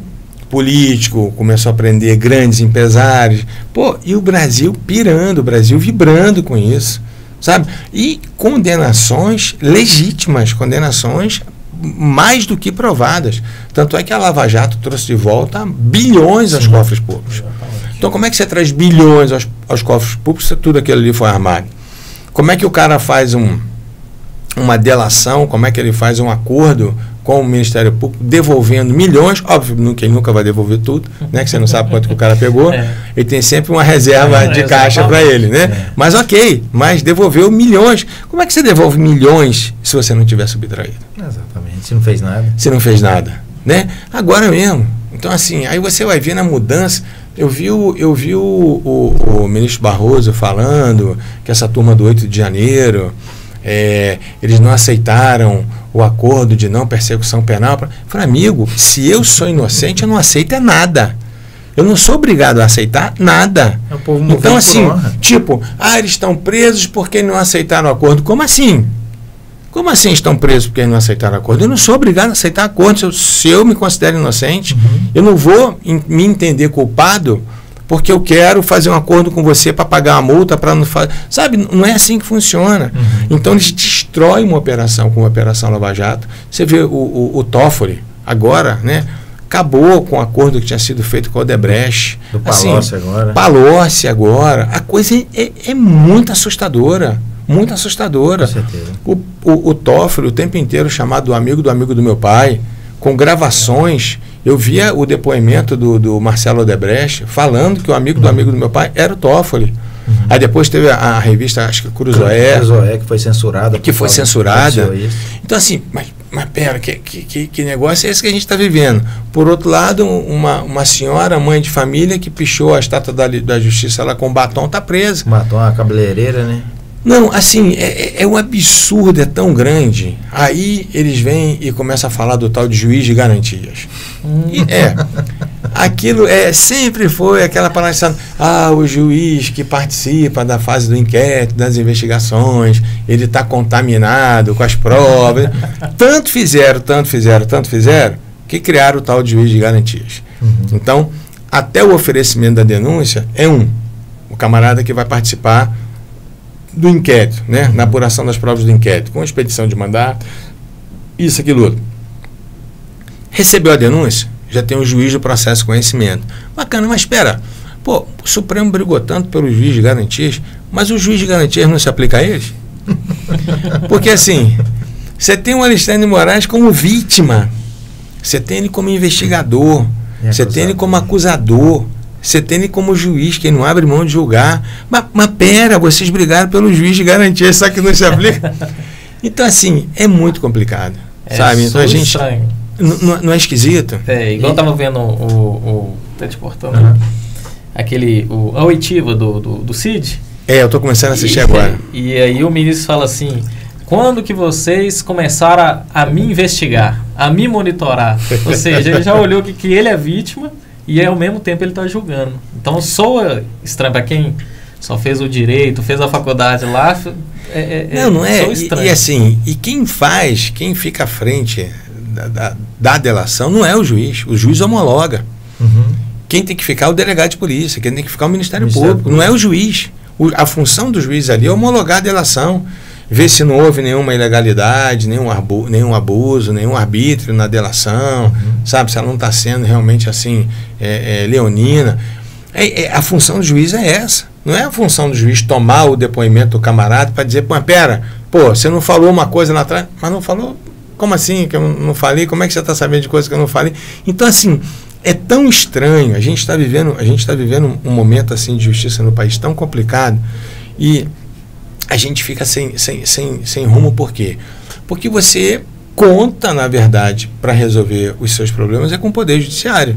político, começou a prender grandes empresários. Pô, e o Brasil pirando, o Brasil vibrando com isso, sabe? E condenações legítimas, condenações mais do que provadas. Tanto é que a Lava Jato trouxe de volta bilhões aos cofres públicos. Então, como é que você traz bilhões aos cofres públicos se tudo aquilo ali foi armado? Como é que o cara faz uma delação, como é que ele faz um acordo com o Ministério Público, devolvendo milhões, óbvio que ele nunca vai devolver tudo, né, que você não sabe quanto que o cara pegou, ele tem sempre uma reserva de caixa para ele, né? Mas ok, mas devolveu milhões. Como é que você devolve milhões se você não tiver subtraído? Exatamente, se não fez nada. Se não fez nada, né? Agora mesmo. Então, assim, aí você vai ver na mudança. Eu vi o ministro Barroso falando que essa turma do 8 de janeiro, eles não aceitaram o acordo de não persecução penal. Eu falei, amigo, se eu sou inocente, eu não aceito nada. Eu não sou obrigado a aceitar nada. Então, assim, tipo, eles estão presos porque não aceitaram o acordo. Como assim? Como assim estão presos porque não aceitaram o acordo? Eu não sou obrigado a aceitar acordo. Se eu me considero inocente, eu não vou me entender culpado porque eu quero fazer um acordo com você para pagar uma multa, para não fazer. Sabe, não é assim que funciona. Então eles destroem uma operação como a Operação Lava Jato. Você vê o Toffoli agora, né? Acabou com o acordo que tinha sido feito com o Odebrecht. Do Palocci agora. Palocci agora. A coisa é muito assustadora. Muito assustadora. Com certeza. O Toffoli, o tempo inteiro chamado do amigo do meu pai, com gravações. Eu via o depoimento do Marcelo Odebrecht falando que o amigo do meu pai era o Toffoli. Aí depois teve a revista, acho que Cruzoé, que foi censurada. Então, assim, mas pera, que negócio é esse que a gente está vivendo? Por outro lado, uma senhora, mãe de família, que pichou a estátua da justiça lá com batom, está presa. Matou uma cabeleireira, né? Não, assim, é um absurdo, é tão grande. Aí eles vêm e começam a falar do tal de juiz de garantias. Aquilo sempre foi aquela palavra, o juiz que participa da fase do inquérito, das investigações, ele está contaminado com as provas. Tanto fizeram, que criaram o tal de juiz de garantias. Então, até o oferecimento da denúncia o camarada que vai participar do inquérito, né? Na apuração das provas do inquérito, com expedição de mandato, isso, aquilo outro. Recebeu a denúncia, já tem o juiz do processo conhecimento. Bacana, mas espera, o Supremo brigou tanto pelo juiz de garantias, mas o juiz de garantias não se aplica a eles? Porque assim, você tem o Alexandre de Moraes como vítima, você tem ele como investigador, você tem ele como acusador, você tem ele como juiz, que não abre mão de julgar. Mas pera, vocês brigaram pelo juiz de garantia, só que não se aplica. Então, assim, é muito complicado. Sabe? Então a gente. Estranho. Não é esquisito? Igual eu tava vendo tá te cortando. A oitiva do Cid. Eu tô começando a assistir agora. E aí o ministro fala assim: quando que vocês começaram a me investigar, a me monitorar? Ou seja, ele já olhou que ele é vítima. E ao mesmo tempo ele está julgando. Então soa estranho para quem só fez o direito, fez a faculdade lá. Não é. E assim, quem fica à frente da delação não é o juiz homologa. Quem tem que ficar é o delegado de polícia, quem tem que ficar é o Ministério Público, não é o juiz. A função do juiz ali é homologar a delação, ver se não houve nenhuma ilegalidade, nenhum abuso, nenhum arbítrio na delação, sabe? Se ela não está sendo realmente assim, leonina. A função do juiz é essa. Não é a função do juiz tomar o depoimento do camarada para dizer, você não falou uma coisa lá atrás, mas não falou? Como assim que eu não falei? Como é que você está sabendo de coisa que eu não falei? Então, assim, é tão estranho. A gente está vivendo um momento assim de justiça no país tão complicado e a gente fica sem rumo. Por quê? Porque você conta, na verdade, para resolver os seus problemas é com o Poder Judiciário.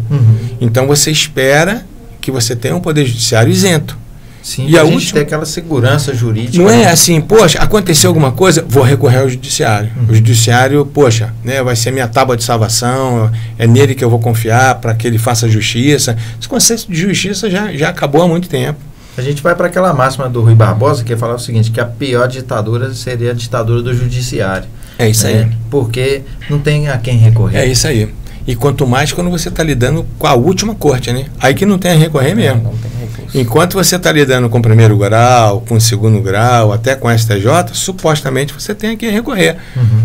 Então você espera que você tenha um Poder Judiciário isento. Sim, e a gente tem aquela segurança jurídica. Não é assim, poxa, aconteceu alguma coisa, vou recorrer ao Judiciário. O Judiciário, poxa, né, vai ser minha tábua de salvação, é nele que eu vou confiar para que ele faça justiça. Esse conceito de justiça já acabou há muito tempo. A gente vai para aquela máxima do Rui Barbosa, que fala o seguinte, que a pior ditadura seria a ditadura do Judiciário. É isso aí. Porque não tem a quem recorrer. É isso aí. E quanto mais quando você está lidando com a última corte, né? Aí que não tem a recorrer mesmo. Não tem recurso. Enquanto você está lidando com o primeiro grau, com o segundo grau, até com o STJ, supostamente você tem a quem recorrer.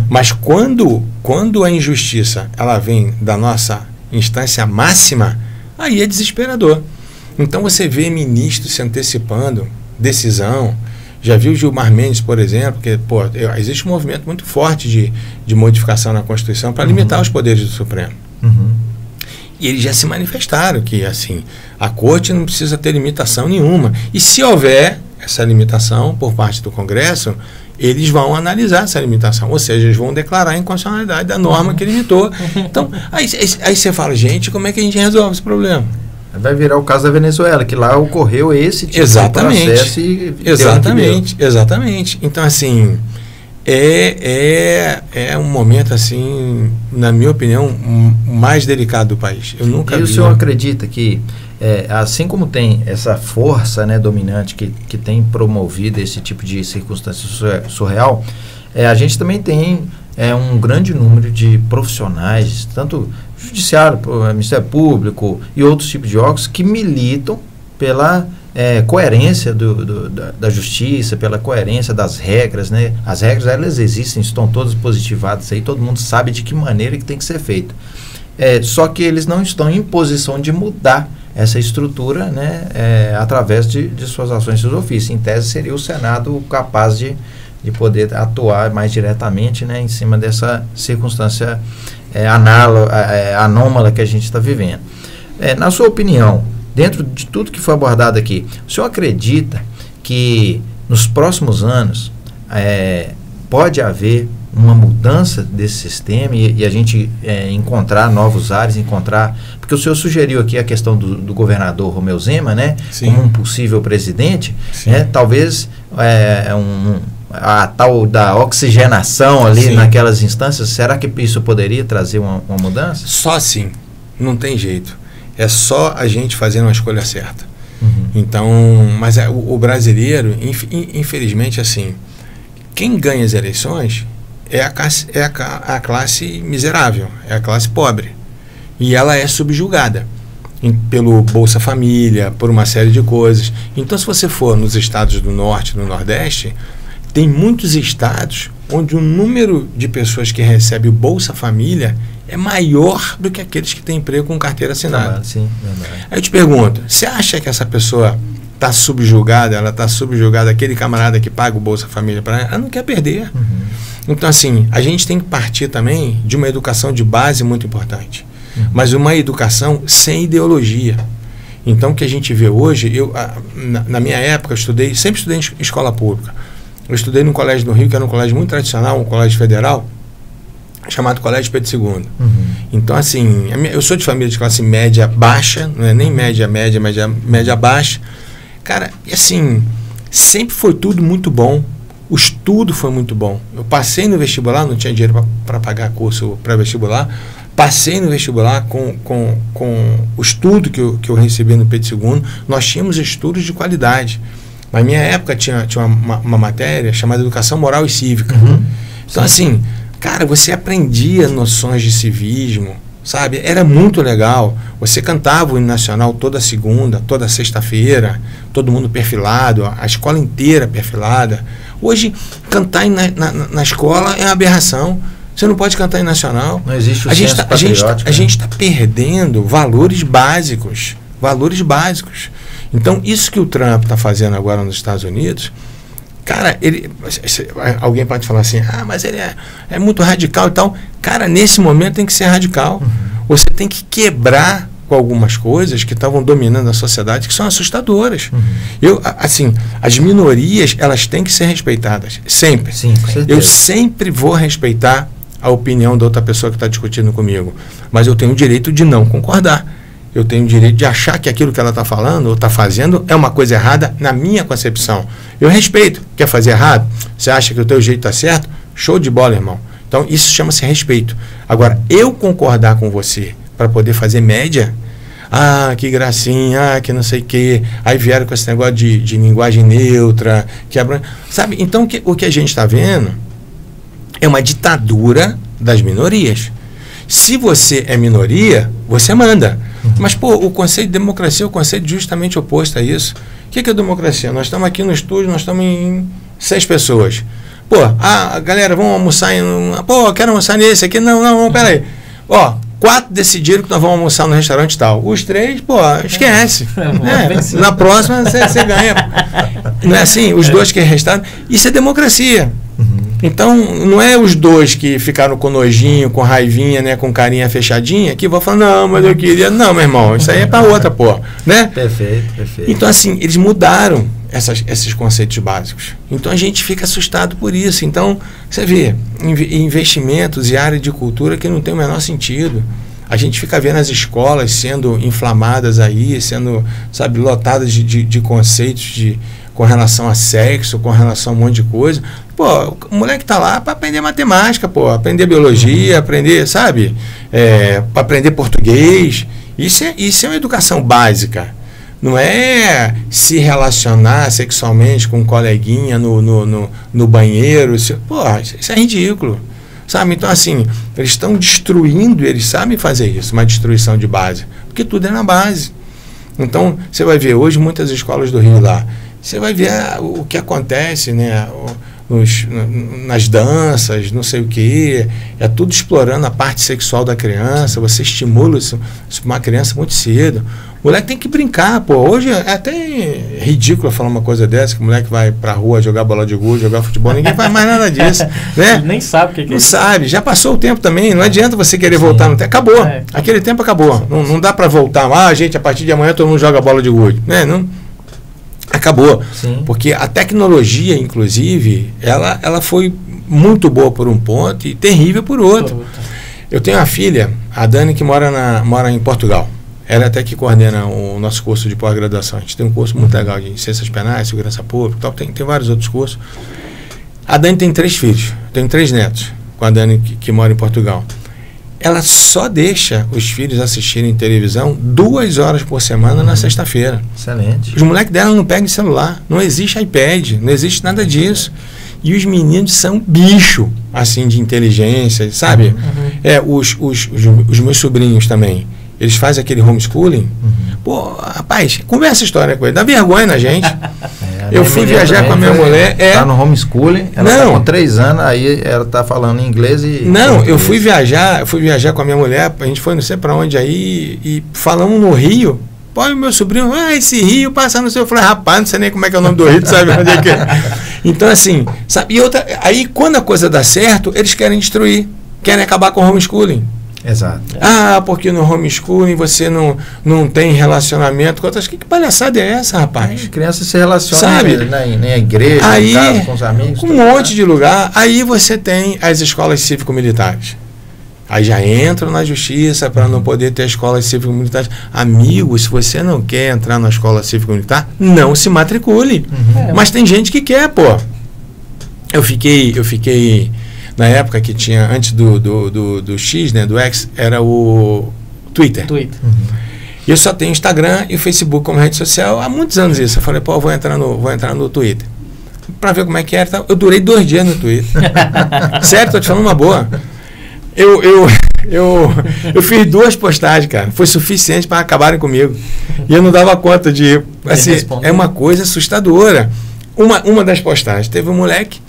Mas quando a injustiça ela vem da nossa instância máxima, aí é desesperador. Então você vê ministros se antecipando decisão. Já viu Gilmar Mendes, por exemplo, que existe um movimento muito forte de modificação na Constituição para limitar os poderes do Supremo. E eles já se manifestaram que assim, a Corte não precisa ter limitação nenhuma. E se houver essa limitação por parte do Congresso, eles vão analisar essa limitação. Ou seja, eles vão declarar a inconstitucionalidade da norma que limitou. Então, aí você fala, gente, como é que a gente resolve esse problema? Vai virar o caso da Venezuela, que lá ocorreu esse tipo de processo e exatamente. Então, assim, é um momento, assim, na minha opinião, mais delicado do país. Eu nunca vi. E o senhor acredita que, assim como tem essa força, né, dominante que tem promovido esse tipo de circunstância surreal, a gente também tem um grande número de profissionais, tanto Judiciário, Ministério Público e outros tipos de órgãos que militam pela coerência da justiça, pela coerência das regras, né? As regras, elas existem, estão todas positivadas aí, todo mundo sabe de que maneira que tem que ser feito. Só que eles não estão em posição de mudar essa estrutura, né, através de suas ações e seus ofícios. Em tese, seria o Senado capaz de poder atuar mais diretamente, né, em cima dessa circunstância anômala que a gente está vivendo. Na sua opinião, dentro de tudo que foi abordado aqui, o senhor acredita que nos próximos anos pode haver uma mudança desse sistema e a gente encontrar novos ares, porque o senhor sugeriu aqui a questão do governador Romeu Zema, né, como um possível presidente, né, talvez a tal da oxigenação ali naquelas instâncias, será que isso poderia trazer uma mudança? Só assim, não tem jeito. É só a gente fazer uma escolha certa. Então, mas o brasileiro, infelizmente, assim, quem ganha as eleições é a classe miserável, é a classe pobre. E ela é subjugada pelo Bolsa Família, por uma série de coisas. Então, se você for nos estados do Norte e do Nordeste, tem muitos estados onde o número de pessoas que recebe o Bolsa Família é maior do que aqueles que têm emprego com carteira assinada. Sim, verdade. Aí eu te pergunto, você acha que essa pessoa está subjugada, aquele camarada que paga o Bolsa Família para ela não quer perder. Então, assim, a gente tem que partir também de uma educação de base muito importante, mas uma educação sem ideologia. Então, o que a gente vê hoje, na minha época, sempre estudei em escola pública. Eu estudei num colégio no Rio, que era um colégio muito tradicional, um colégio federal, chamado Colégio Pedro II. Então, assim, eu sou de família de classe média baixa, não é nem média baixa. Cara, e assim, sempre foi tudo muito bom. O estudo foi muito bom. Eu passei no vestibular, não tinha dinheiro para pagar curso pré-vestibular. Passei no vestibular com o estudo que eu recebi no Pedro II. Nós tínhamos estudos de qualidade. Na minha época tinha uma matéria chamada Educação Moral e Cívica. Então, assim, cara, você aprendia noções de civismo, sabe? Era muito legal. Você cantava o hino nacional toda segunda, toda sexta-feira, todo mundo perfilado, a escola inteira perfilada. Hoje, cantar na escola é uma aberração. Você não pode cantar em nacional. Não existe o senso patriótico. A gente está perdendo valores básicos. Então, isso que o Trump está fazendo agora nos Estados Unidos, cara, alguém pode falar assim, mas ele é muito radical e tal. Cara, nesse momento tem que ser radical. Você tem que quebrar com algumas coisas que estavam dominando a sociedade, que são assustadoras. As minorias, elas têm que ser respeitadas, sempre. Sim, com certeza. Eu sempre vou respeitar a opinião da outra pessoa que está discutindo comigo, mas eu tenho o direito de não concordar. Eu tenho o direito de achar que aquilo que ela está falando ou está fazendo é uma coisa errada na minha concepção. Eu respeito. Quer fazer errado? Você acha que o teu jeito está certo? Show de bola, irmão. Então, isso chama-se respeito. Agora, eu concordar com você para poder fazer média, que gracinha, que não sei o quê. Aí vieram com esse negócio de linguagem neutra, sabe? Então, o que a gente está vendo é uma ditadura das minorias. Se você é minoria, você manda. Mas, pô, o conceito de democracia é o conceito justamente oposto a isso. O que é democracia? Nós estamos aqui no estúdio, nós estamos em 6 pessoas. Pô, galera, vamos almoçar pô, eu quero almoçar nesse aqui. Não, peraí. Ó, 4 decidiram que nós vamos almoçar no restaurante tal. Os 3, pô, esquece. Na próxima você ganha. Não é assim? Os 2 que restaram. Isso é democracia. Então, não é os 2 que ficaram com nojinho, com raivinha, né, com carinha fechadinha, que vão falar, não, mas eu queria... Não, meu irmão, isso aí é para outra, pô. Né? Perfeito. Então, assim, eles mudaram esses conceitos básicos. Então, a gente fica assustado por isso. Então, você vê, investimentos e área de cultura que não tem o menor sentido. A gente fica vendo as escolas sendo inflamadas aí, sendo, sabe, lotadas de conceitos com relação a sexo, com relação a um monte de coisa. Pô, o moleque tá lá para aprender matemática, pô, aprender biologia, aprender, sabe, para aprender português. Isso é uma educação básica. Não é se relacionar sexualmente com um coleguinha no banheiro. Pô, isso é ridículo. Sabe? Então, assim, eles estão destruindo, eles sabem fazer isso, uma destruição de base, porque tudo é na base. Então, você vai ver hoje muitas escolas do Rio lá, você vai ver o que acontece, né? Nas danças, não sei o que, é tudo explorando a parte sexual da criança. Você estimula isso uma criança muito cedo. O moleque tem que brincar, pô. Hoje é até ridículo falar uma coisa dessa, que o moleque vai pra rua jogar bola de gude, jogar futebol, ninguém faz mais nada disso, né? Ele nem sabe o que é isso. Não sabe, já passou o tempo também, não adianta você querer voltar no tempo, acabou, aquele tempo acabou, não dá pra voltar, gente, a partir de amanhã todo mundo joga bola de gude, né? Não, acabou. Sim. Porque a tecnologia, inclusive, ela foi muito boa por um ponto e terrível por outro. Eu tenho uma filha, a Dani, que mora em Portugal. Ela até que coordena o nosso curso de pós-graduação. A gente tem um curso muito legal de ciências penais, segurança pública, tal. Tem vários outros cursos. A Dani tem 3 filhos, tem 3 netos, com a Dani que mora em Portugal. Ela só deixa os filhos assistirem televisão 2 horas por semana na sexta-feira. Excelente. Os moleques dela não pegam celular, não existe iPad, não existe nada disso. E os meninos são bicho, assim, de inteligência, sabe? Os meus sobrinhos também, eles fazem aquele homeschooling. Pô, rapaz, conversa a história com ele, dá vergonha na gente. Eu fui viajar com a minha mulher. Tá no homeschooling, ela tá com 3 anos, aí ela tá falando inglês e... Não, eu fui viajar com a minha mulher, a gente foi não sei pra onde aí, e falamos no Rio. Pô, e meu sobrinho, esse rio passa no seu... Eu falei, rapaz, não sei nem como é que é o nome do rio, tu sabe onde é que é. Então, assim, sabe, e outra, aí quando a coisa dá certo, eles querem destruir, querem acabar com o homeschooling. Exato. Porque no homeschooling você não tem relacionamento com outras. Que palhaçada é essa, rapaz? Criança se relaciona, sabe, na igreja, aí, em casa, com os amigos. Um monte de lugar. Aí você tem as escolas cívico-militares. Aí já entram na justiça para não poder ter escolas cívico-militares. Amigo, se você não quer entrar na escola cívico-militar, não se matricule. Mas tem gente que quer, pô. Eu fiquei na época que tinha, antes do X, né, do X, era o Twitter. E eu só tenho Instagram e o Facebook como rede social há muitos anos isso. Eu falei, pô, vou entrar no Twitter para ver como é que era. Eu durei 2 dias no Twitter. Sério, tô te falando uma boa. Eu fiz 2 postagens, cara. Foi suficiente para acabarem comigo. E eu não dava conta de... Assim, é uma coisa assustadora. Uma das postagens, teve um moleque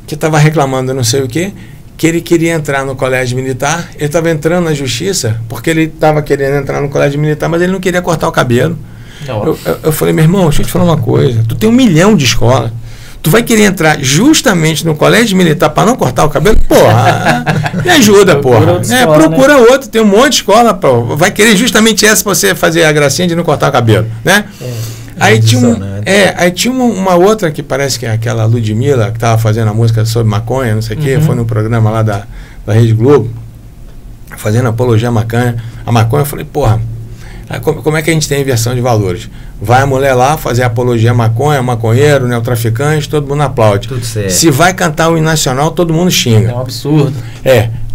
que estava reclamando não sei o quê, que ele queria entrar no colégio militar. Ele estava entrando na justiça porque ele estava querendo entrar no colégio militar, mas ele não queria cortar o cabelo. Eu falei, meu irmão, deixa eu te falar uma coisa. Tu tem 1 milhão de escolas. Tu vai querer entrar justamente no colégio militar para não cortar o cabelo? Porra, me ajuda, porra. Procura outro, tem um monte de escola, pô. Vai querer justamente essa para você fazer a gracinha de não cortar o cabelo, né? Aí tinha uma outra que parece que é aquela Ludmilla, que estava fazendo a música sobre maconha, não sei o quê, foi no programa lá da da Rede Globo, fazendo apologia à maconha. Eu falei, porra, como é que a gente tem inversão de valores? Vai a mulher lá fazer apologia à maconha, maconheiro, né, o traficante, todo mundo aplaude. Tudo certo. Se vai cantar o hino nacional, todo mundo xinga. É um absurdo.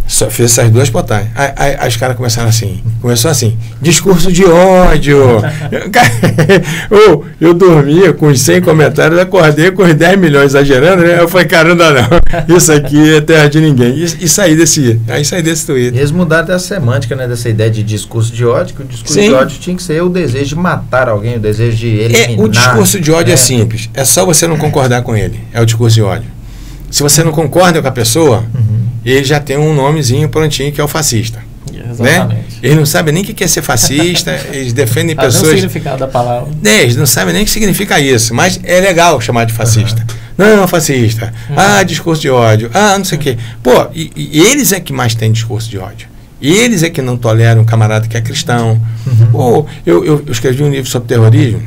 Só fez essas duas potagens. Aí os caras começaram assim. Começou assim. Discurso de ódio. Eu dormia com os 100 comentários, acordei com os 10 milhões, exagerando, né? Eu falei, caramba, não. Isso aqui é terra de ninguém. E saí desse Twitter. Eles mudaram dessa semântica, né? Dessa ideia de discurso de ódio, que o discurso de ódio tinha que ser o desejo de matar alguém, o desejo de eliminar. O discurso de ódio é simples. É só você não concordar com ele. É o discurso de ódio. Se você não concorda com a pessoa, ele já tem um nomezinho prontinho, que é o fascista. Exatamente. Né? Eles não sabem nem o que é ser fascista, eles defendem pessoas... Não o significado da palavra. Eles não sabem nem o que significa isso, mas é legal chamar de fascista. Não, fascista. Discurso de ódio. Não sei o quê. Pô, e eles é que mais têm discurso de ódio. E eles é que não toleram um camarada que é cristão. Pô, eu escrevi um livro sobre terrorismo,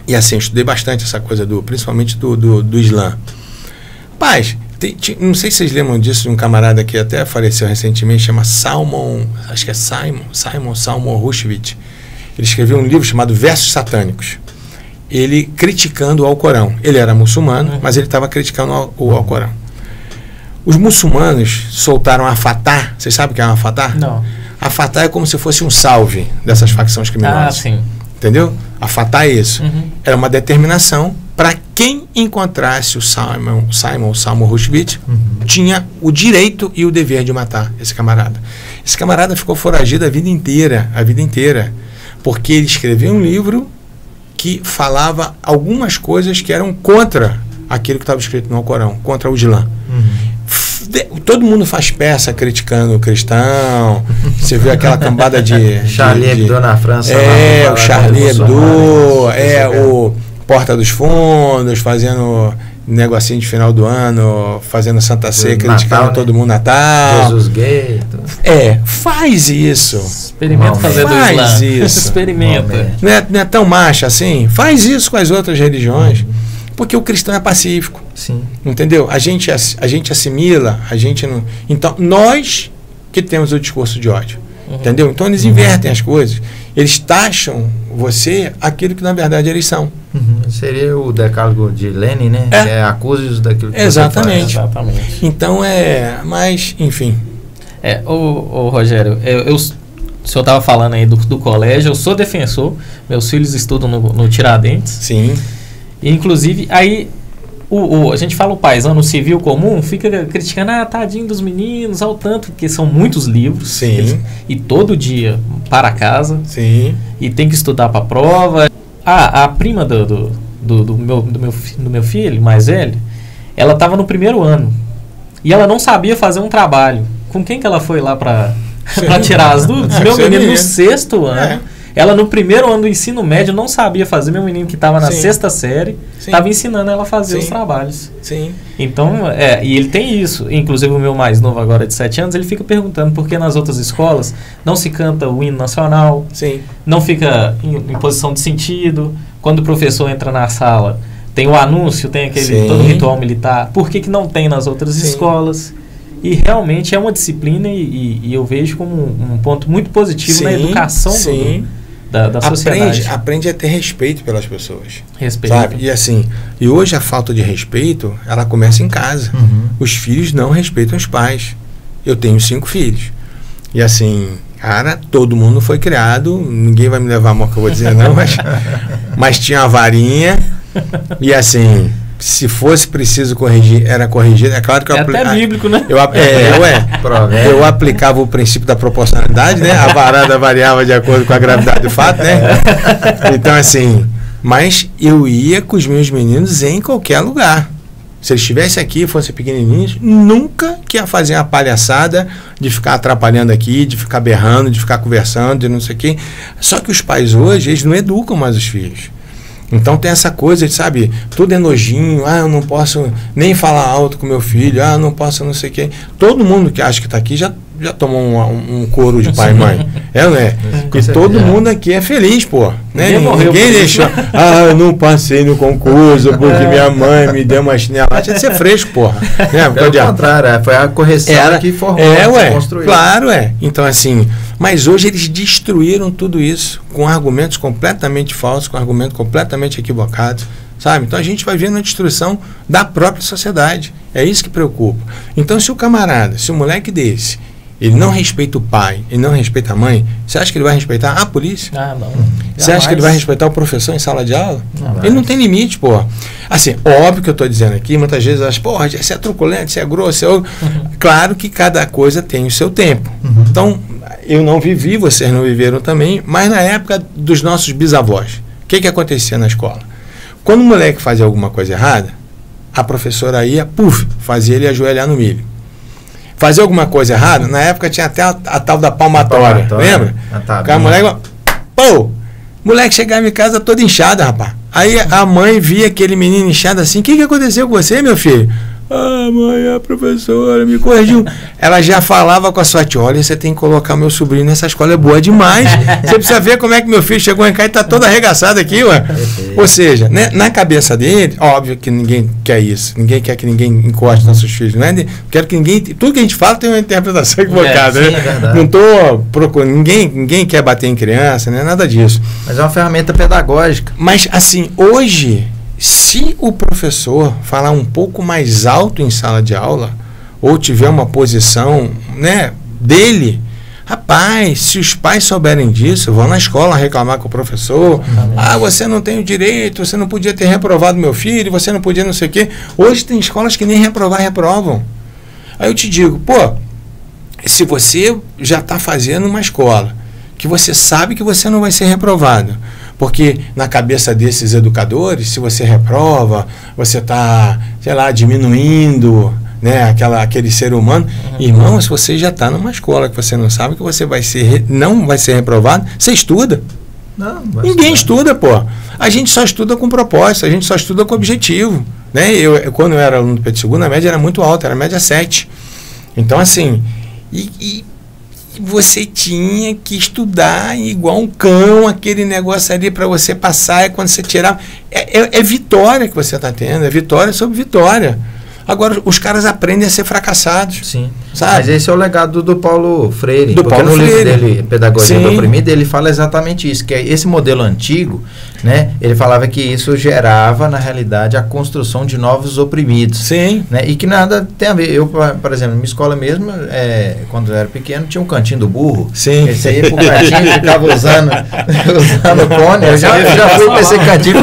e assim, eu estudei bastante essa coisa, principalmente do Islã. Rapaz, não sei se vocês lembram disso, de um camarada que até faleceu recentemente, chama Salman Rushdie. Ele escreveu um livro chamado Versos Satânicos. Ele criticando o Alcorão. Ele era muçulmano, mas ele estava criticando o Alcorão. Os muçulmanos soltaram a Fatah. Vocês sabem o que é uma Fatah? Não. A Fatah é como se fosse um salve dessas facções criminosas. Sim. Entendeu? A Fatah é isso. Era uma determinação para quem encontrasse o Salman Rushdie, tinha o direito e o dever de matar esse camarada. Esse camarada ficou foragido a vida inteira, porque ele escreveu um livro que falava algumas coisas que eram contra aquilo que estava escrito no Alcorão, contra o Islã. Todo mundo faz peça criticando o cristão. Você viu aquela cambada de Charlie Hebdo na França. O Charlie Hebdo, o Porta dos Fundos, fazendo negocinho de final do ano, fazendo Santa Ceia, criticando todo mundo Natal. Jesus gay. Faz isso. Experimenta fazer do Islã. Faz isso. Experimenta. Não é tão macho assim? Faz isso com as outras religiões. Porque o cristão é pacífico. Sim. Entendeu? A gente assimila, a gente não... Então, nós que temos o discurso de ódio. Entendeu? Então, eles invertem as coisas. Eles taxam você aquilo que, na verdade, eles são. Seria o decálogo de Lenin, né? Que é acuse-os daquilo que Exatamente. você faz. Exatamente. Então, mas, enfim. Ô Rogério, o senhor estava falando aí do colégio, eu sou defensor, meus filhos estudam no Tiradentes. Sim. Inclusive, aí a gente fala o paisano civil comum, fica criticando, tadinho dos meninos, ao tanto, porque são muitos livros. Sim. E todo dia para casa. Sim. E tem que estudar para a prova. A prima do meu filho, mais velho, ela estava no primeiro ano. E ela não sabia fazer um trabalho. Com quem que ela foi lá para tirar as dúvidas? Meu menino no sexto ano. Ela no primeiro ano do ensino médio não sabia fazer. Meu menino que estava na sexta série estava ensinando ela a fazer os trabalhos. Sim. Então, e ele tem isso. Inclusive o meu mais novo agora de 7 anos, ele fica perguntando por que nas outras escolas não se canta o hino nacional, não fica em posição de sentido. Quando o professor entra na sala, tem o anúncio, tem aquele todo ritual militar. Por que não tem nas outras escolas? E realmente é uma disciplina e eu vejo como um ponto muito positivo na educação da sociedade. Aprende a ter respeito pelas pessoas. Respeito. Sabe? E assim, e hoje a falta de respeito, ela começa em casa. Os filhos não respeitam os pais. Eu tenho 5 filhos. E assim, cara, todo mundo foi criado, ninguém vai me levar a mão que eu vou dizer não, mas tinha uma varinha e assim... Se fosse preciso corrigir, era corrigido. É claro que até bíblico, né? Eu aplicava o princípio da proporcionalidade, né? A varada variava de acordo com a gravidade do fato, né? Então, assim, mas eu ia com os meus meninos em qualquer lugar. Se eles estivessem aqui, fossem pequenininhos, nunca que ia fazer uma palhaçada de ficar atrapalhando aqui, de ficar berrando, de ficar conversando, de não sei o quê. Só que os pais hoje, eles não educam mais os filhos. Então tem essa coisa de, sabe, tudo é nojinho, eu não posso nem falar alto com meu filho, eu não posso não sei o quê. Todo mundo que acha que está aqui já já tomou um couro de pai e mãe? É, não é? E todo mundo aqui é feliz, pô. Né? Ninguém deixou. Eu não passei no concurso porque minha mãe me deu uma chinelada. Tinha de ser fresco, porra. Né? Pelo contrário, foi a correção que formou, que construiu. Claro, Então, assim, mas hoje eles destruíram tudo isso com argumentos completamente falsos, com argumentos completamente equivocados. Sabe? Então a gente vai vendo a destruição da própria sociedade. É isso que preocupa. Então, se o moleque desse, ele não respeita o pai, ele não respeita a mãe, você acha que ele vai respeitar a polícia? Não. Você acha que ele vai respeitar o professor em sala de aula? Ele não tem limite, pô. Assim, óbvio que eu estou dizendo aqui, muitas vezes eu acho, porra, você é truculento, você é grosso, Claro que cada coisa tem o seu tempo. Então, eu não vivi, vocês não viveram também, mas na época dos nossos bisavós, o que acontecia na escola? Quando o moleque fazia alguma coisa errada, a professora ia, fazia ele ajoelhar no milho. Fazia alguma coisa errada, na época tinha até a tal da palmatória, lembra? O moleque chegava em casa todo inchado, rapaz. Aí a mãe via aquele menino inchado assim, o que aconteceu com você, meu filho? Mãe, a professora me corrigiu. Ela já falava com a sua tia, olha, você tem que colocar meu sobrinho nessa escola, é boa demais. Você precisa ver como é que meu filho chegou em casa e está todo arregaçado aqui, ué. Ou seja, né, na cabeça dele, óbvio que ninguém quer isso. Ninguém quer que ninguém encoste nossos filhos, né? Quero que ninguém... Tudo que a gente fala tem uma interpretação equivocada, né? Não estou procurando... Ninguém quer bater em criança, né? Nada disso. Mas é uma ferramenta pedagógica. Mas, assim, hoje... Se o professor falar um pouco mais alto em sala de aula, ou tiver uma posição, né, dele, rapaz, se os pais souberem disso, vão na escola reclamar com o professor, você não tem o direito, você não podia ter reprovado meu filho, você não podia não sei o quê. Hoje tem escolas que nem reprovam. Aí eu te digo, se você já está fazendo uma escola, que você sabe que você não vai ser reprovado, porque na cabeça desses educadores, se você reprova, você está, sei lá, diminuindo, né, aquele ser humano. Irmão, se você já está numa escola que você não sabe que você não vai ser reprovado, você estuda. Ninguém estuda, pô. A gente só estuda com propósito, a gente só estuda com objetivo. Né? Quando eu era aluno do Pedro II, a média era muito alta, era a média 7. Então, assim, você tinha que estudar igual um cão, aquele negócio ali para você passar, e quando você tirar... É vitória que você está tendo, é vitória sobre vitória. Agora, os caras aprendem a ser fracassados. Sim. Sabe? Mas esse é o legado do Paulo Freire. Porque no livro dele, Pedagogia do Oprimido, ele fala exatamente isso, que é esse modelo antigo, né? Ele falava que isso gerava, na realidade, a construção de novos oprimidos. Sim. Né? E que nada tem a ver. Eu, por exemplo, na minha escola mesmo, quando eu era pequeno, tinha um cantinho do burro. Sim. Esse aí, pro cantinho, ficava usando o cone. Eu já fui para esse cantinho.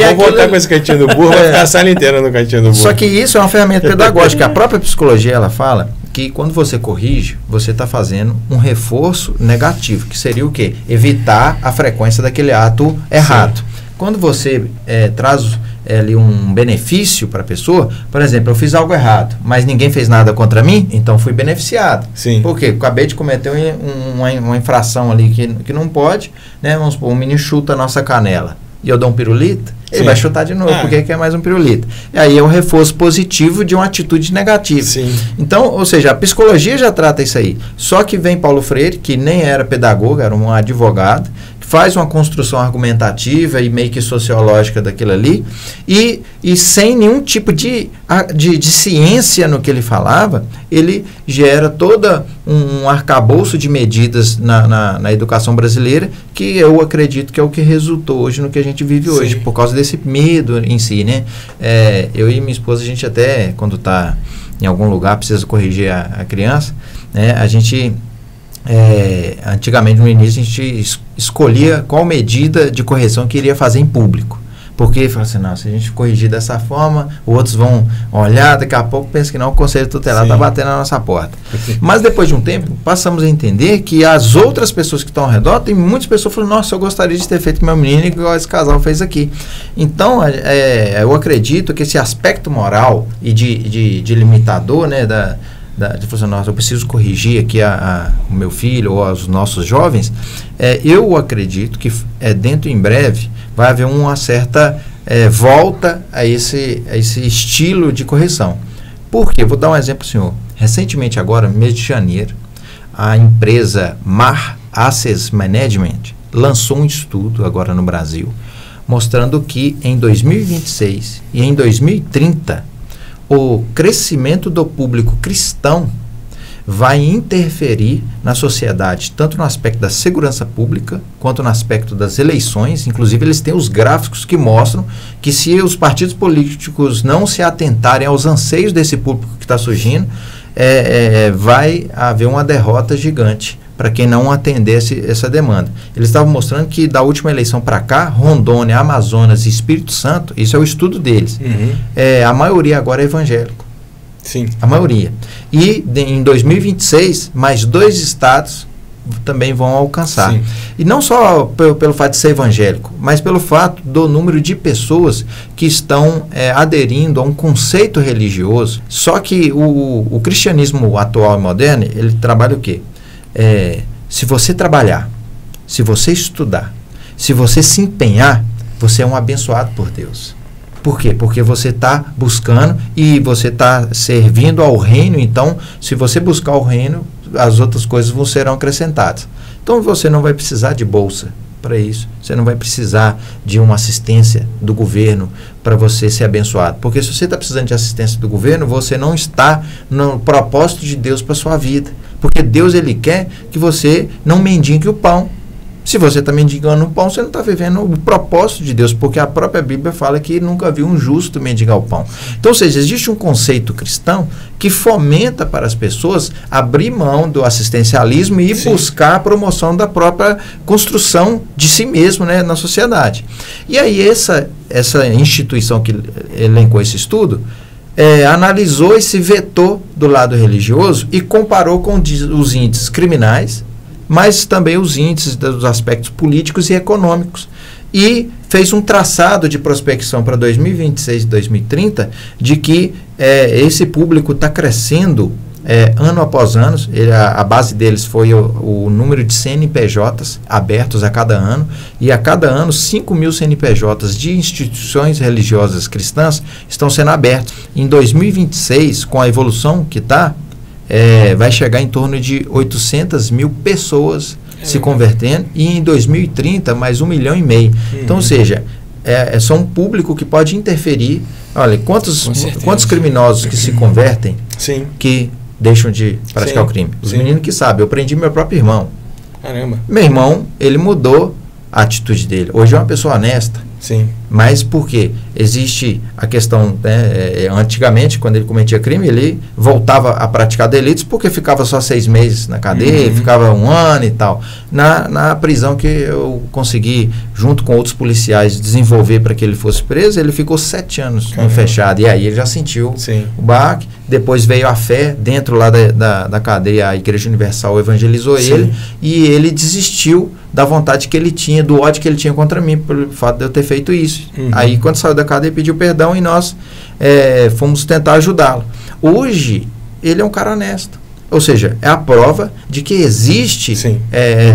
Vou voltar com esse cantinho do burro, vai ficar a sala inteira no cantinho do burro. Só que isso é uma ferramenta pedagógica. A própria psicologia, ela fala que quando você corrige, você está fazendo um reforço negativo, que seria o quê? Evitar a frequência daquele ato errado. Sim. Quando você traz ali um benefício para a pessoa, por exemplo, eu fiz algo errado, mas ninguém fez nada contra mim, então fui beneficiado. Sim. Por quê? Acabei de cometer uma infração ali que não pode, né? Vamos supor, um menino chuta a nossa canela e eu dou um pirulito, ele vai chutar de novo, porque quer mais um pirulito. E aí é um reforço positivo de uma atitude negativa. Sim. Então, ou seja, a psicologia já trata isso aí. Só que vem Paulo Freire, que nem era pedagogo, era um advogado, faz uma construção argumentativa e meio que sociológica daquilo ali, e sem nenhum tipo de ciência no que ele falava, ele gera todo um arcabouço de medidas na educação brasileira, que eu acredito que é o que resultou hoje no que a gente vive hoje, por causa desse medo em si, né? Eu e minha esposa, a gente até, quando está em algum lugar, precisa corrigir a criança, né? A gente... antigamente no início a gente escolhia qual medida de correção que iria fazer em público, porque fala assim, não, se a gente corrigir dessa forma, outros vão olhar, daqui a pouco pensa que não, o conselho tutelar está batendo na nossa porta. Mas depois de um tempo passamos a entender que as outras pessoas que estão ao redor, tem muitas pessoas que falam, nossa, eu gostaria de ter feito com meu menino igual esse casal fez aqui. Então eu acredito que esse aspecto moral e de limitador, né, de falar assim, nossa, eu preciso corrigir aqui o meu filho ou os nossos jovens, eu acredito que dentro em breve vai haver uma certa volta a esse estilo de correção. Por quê? Vou dar um exemplo, senhor. Recentemente agora, mês de janeiro, a empresa Mar Access Management lançou um estudo agora no Brasil, mostrando que em 2026 e em 2030, o crescimento do público cristão vai interferir na sociedade, tanto no aspecto da segurança pública, quanto no aspecto das eleições. Inclusive, eles têm os gráficos que mostram que se os partidos políticos não se atentarem aos anseios desse público que está surgindo, vai haver uma derrota gigante para quem não atendesse essa demanda. Eles estavam mostrando que da última eleição para cá, Rondônia, Amazonas e Espírito Santo, isso é o estudo deles, a maioria agora é evangélico. Sim. A maioria. E em 2026, mais 2 estados também vão alcançar. Sim. E não só pelo fato de ser evangélico, mas pelo fato do número de pessoas que estão aderindo a um conceito religioso. Só que o cristianismo atual e moderno, ele trabalha o quê? Se você trabalhar, se você estudar, se você se empenhar, você é um abençoado por Deus. Por quê? Porque você está buscando e você está servindo ao reino. Então, se você buscar o reino, as outras coisas serão acrescentadas. Então, você não vai precisar de bolsa para isso. Você não vai precisar de uma assistência do governo para você ser abençoado. Porque se você está precisando de assistência do governo, você não está no propósito de Deus para a sua vida. Porque Deus, Ele quer que você não mendigue o pão. Se você está mendigando o pão, você não está vivendo o propósito de Deus, porque a própria Bíblia fala que nunca viu um justo mendigar o pão. Então, ou seja, existe um conceito cristão que fomenta para as pessoas abrir mão do assistencialismo e buscar a promoção da própria construção de si mesmo, né, na sociedade. E aí essa instituição que elencou esse estudo, analisou esse vetor do lado religioso e comparou com os índices criminais, mas também os índices dos aspectos políticos e econômicos. E fez um traçado de prospecção para 2026 e 2030 de que esse público está crescendo ano após ano. A base deles foi o número de CNPJs abertos a cada ano, e a cada ano 5 mil CNPJs de instituições religiosas cristãs estão sendo abertos. Em 2026, com a evolução que está, vai chegar em torno de 800 mil pessoas se convertendo, e em 2030 mais 1,5 milhão. Então, ou seja, é só um público que pode interferir. Olha, quantos criminosos que se convertem, que deixam de praticar o crime? Os meninos que sabem. Eu prendi meu próprio irmão. Caramba. Meu irmão, ele mudou a atitude dele. Hoje é uma pessoa honesta. Sim. Mas por quê? Existe a questão, antigamente, quando ele cometia crime, ele voltava a praticar delitos porque ficava só 6 meses na cadeia, ficava 1 ano e tal. Na prisão que eu consegui, junto com outros policiais, desenvolver para que ele fosse preso, ele ficou 7 anos no fechado. E aí ele já sentiu o baque. Depois veio a fé, dentro lá da cadeia, a Igreja Universal evangelizou ele, e ele desistiu da vontade que ele tinha, do ódio que ele tinha contra mim, pelo fato de eu ter feito isso. Aí, quando saiu da cadeia, pediu perdão e nós fomos tentar ajudá-lo. Hoje, ele é um cara honesto. Ou seja, é a prova de que existe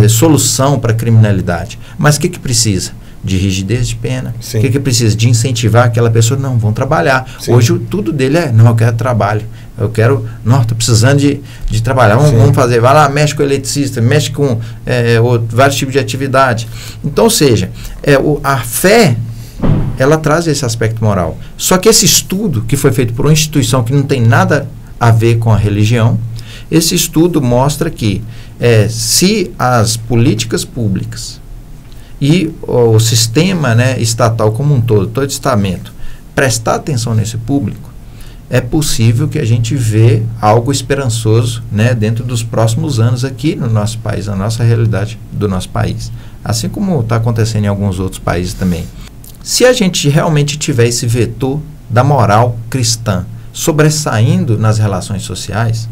solução para a criminalidade. Mas o que precisa? De rigidez de pena. O que precisa? De incentivar aquela pessoa. Não, vão trabalhar. Hoje, tudo dele não, eu quero trabalho. Eu quero, estou precisando de trabalhar. Vamos fazer. Vai lá, mexe com o eletricista, mexe com vários tipos de atividade. Então, ou seja, a fé, ela traz esse aspecto moral. Só que esse estudo, que foi feito por uma instituição que não tem nada a ver com a religião, esse estudo mostra que se as políticas públicas e o sistema, estatal como um todo estamento, prestar atenção nesse público, é possível que a gente vê algo esperançoso, dentro dos próximos anos aqui no nosso país, na nossa realidade do nosso país. Assim como está acontecendo em alguns outros países também. Se a gente realmente tiver esse vetor da moral cristã sobressaindo nas relações sociais,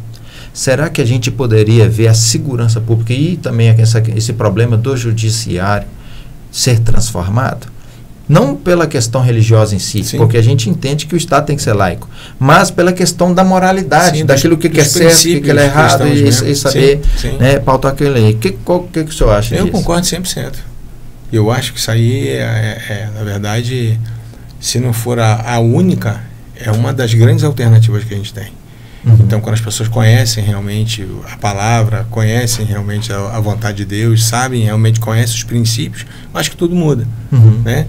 será que a gente poderia ver a segurança pública e também esse problema do judiciário ser transformado? Não pela questão religiosa em si, porque a gente entende que o Estado tem que ser laico, mas pela questão da moralidade, daquilo que é certo, o que é errado, e saber pautar aquilo aí. O que o senhor acha disso? Eu concordo 100%. Eu acho que isso aí na verdade, se não for a única, é uma das grandes alternativas que a gente tem. Então, quando as pessoas conhecem realmente a palavra, conhecem realmente a vontade de Deus, sabem, realmente conhecem os princípios, eu acho que tudo muda, né?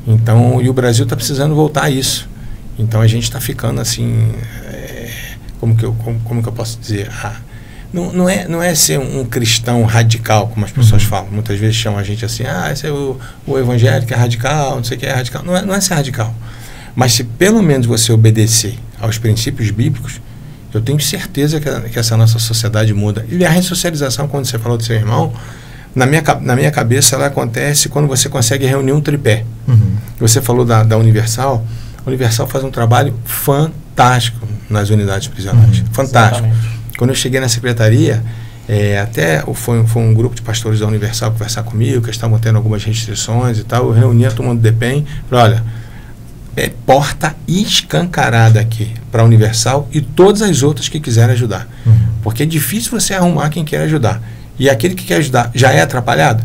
Então, e o Brasil está precisando voltar a isso. Então, a gente está ficando assim, como que eu posso dizer? Não é ser um cristão radical, como as pessoas falam. Muitas vezes chamam a gente assim, esse é o evangélico é radical, não sei o que é radical. Não é ser radical. Mas se pelo menos você obedecer aos princípios bíblicos, eu tenho certeza que essa nossa sociedade muda. E a ressocialização, quando você falou do seu irmão, na minha cabeça ela acontece quando você consegue reunir um tripé. Você falou da Universal. A Universal faz um trabalho fantástico nas unidades prisionais. Fantástico. Exatamente. Quando eu cheguei na secretaria, até foi um grupo de pastores da Universal conversar comigo, que estavam tendo algumas restrições e tal. Eu reuni a turma do DEPEN, falei, olha, porta escancarada aqui para a Universal e todas as outras que quiserem ajudar. Porque é difícil você arrumar quem quer ajudar. E aquele que quer ajudar já é atrapalhado.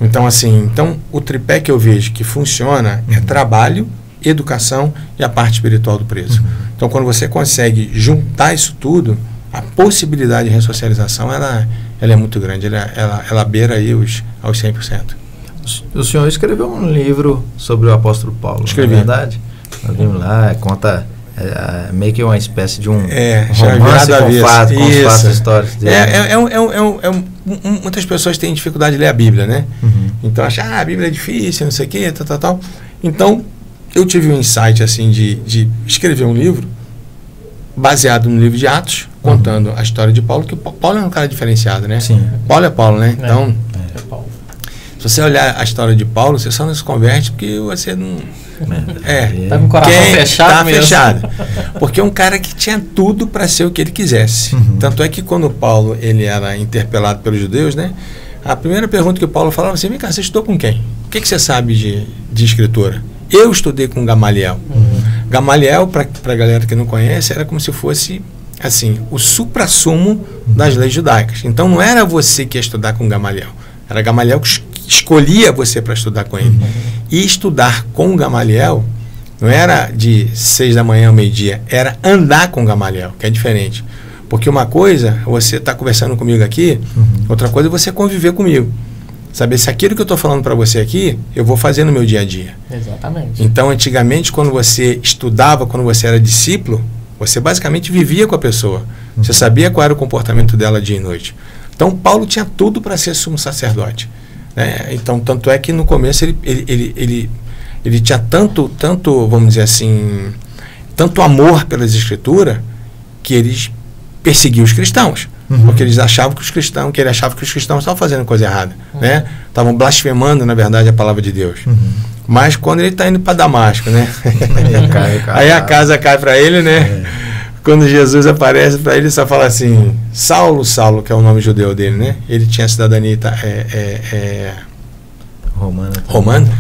Então, assim, o tripé que eu vejo que funciona é trabalho, educação e a parte espiritual do preso. Então, quando você consegue juntar isso tudo, a possibilidade de ressocialização ela é muito grande, ela beira aí aos 100%. O senhor escreveu um livro sobre o apóstolo Paulo, Escrevi. Não é verdade? Nós vimos lá, conta meio que uma espécie de um romance com os fatos históricos dele. Muitas pessoas têm dificuldade de ler a Bíblia, né? Então acham, a Bíblia é difícil, não sei o quê, tal. Então, eu tive um insight assim de escrever um livro baseado no livro de Atos, contando a história de Paulo, que Paulo é um cara diferenciado, né? Sim. Paulo é Paulo, né? Então, É Paulo. se você olhar a história de Paulo, você só não se converte porque você não... Tá com o coração fechado tá mesmo. fechado. Porque é um cara que tinha tudo para ser o que ele quisesse. Tanto é que quando Paulo ele era interpelado pelos judeus, né? A primeira pergunta que o Paulo falava assim, vem cá, você estudou com quem? O que você sabe de escritura? Eu estudei com Gamaliel. Gamaliel, para a galera que não conhece, era como se fosse assim, o suprassumo das leis judaicas. Então não era você que ia estudar com Gamaliel, era Gamaliel que escolhia você para estudar com ele. E estudar com Gamaliel não era de 6 da manhã ao meio-dia, era andar com Gamaliel, que é diferente. Porque uma coisa, você está conversando comigo aqui, outra coisa é você conviver comigo. Saber se aquilo que eu estou falando para você aqui, eu vou fazer no meu dia a dia. Exatamente. Então, antigamente, quando você estudava, quando você era discípulo, você basicamente vivia com a pessoa. Você sabia qual era o comportamento dela dia e noite. Então, Paulo tinha tudo para ser sumo sacerdote. Né? Então, tanto é que no começo ele tinha tanto, vamos dizer assim, tanto amor pelas escrituras, que eles perseguiam os cristãos. Porque eles achavam que ele achava que os cristãos estavam fazendo coisa errada, né? Estavam blasfemando, na verdade, a palavra de Deus. Mas quando ele está indo para Damasco, né? Aí a casa cai para ele, né? Quando Jesus aparece para ele, só fala assim, Saulo, que é o nome judeu dele, né? Ele tinha cidadania romana.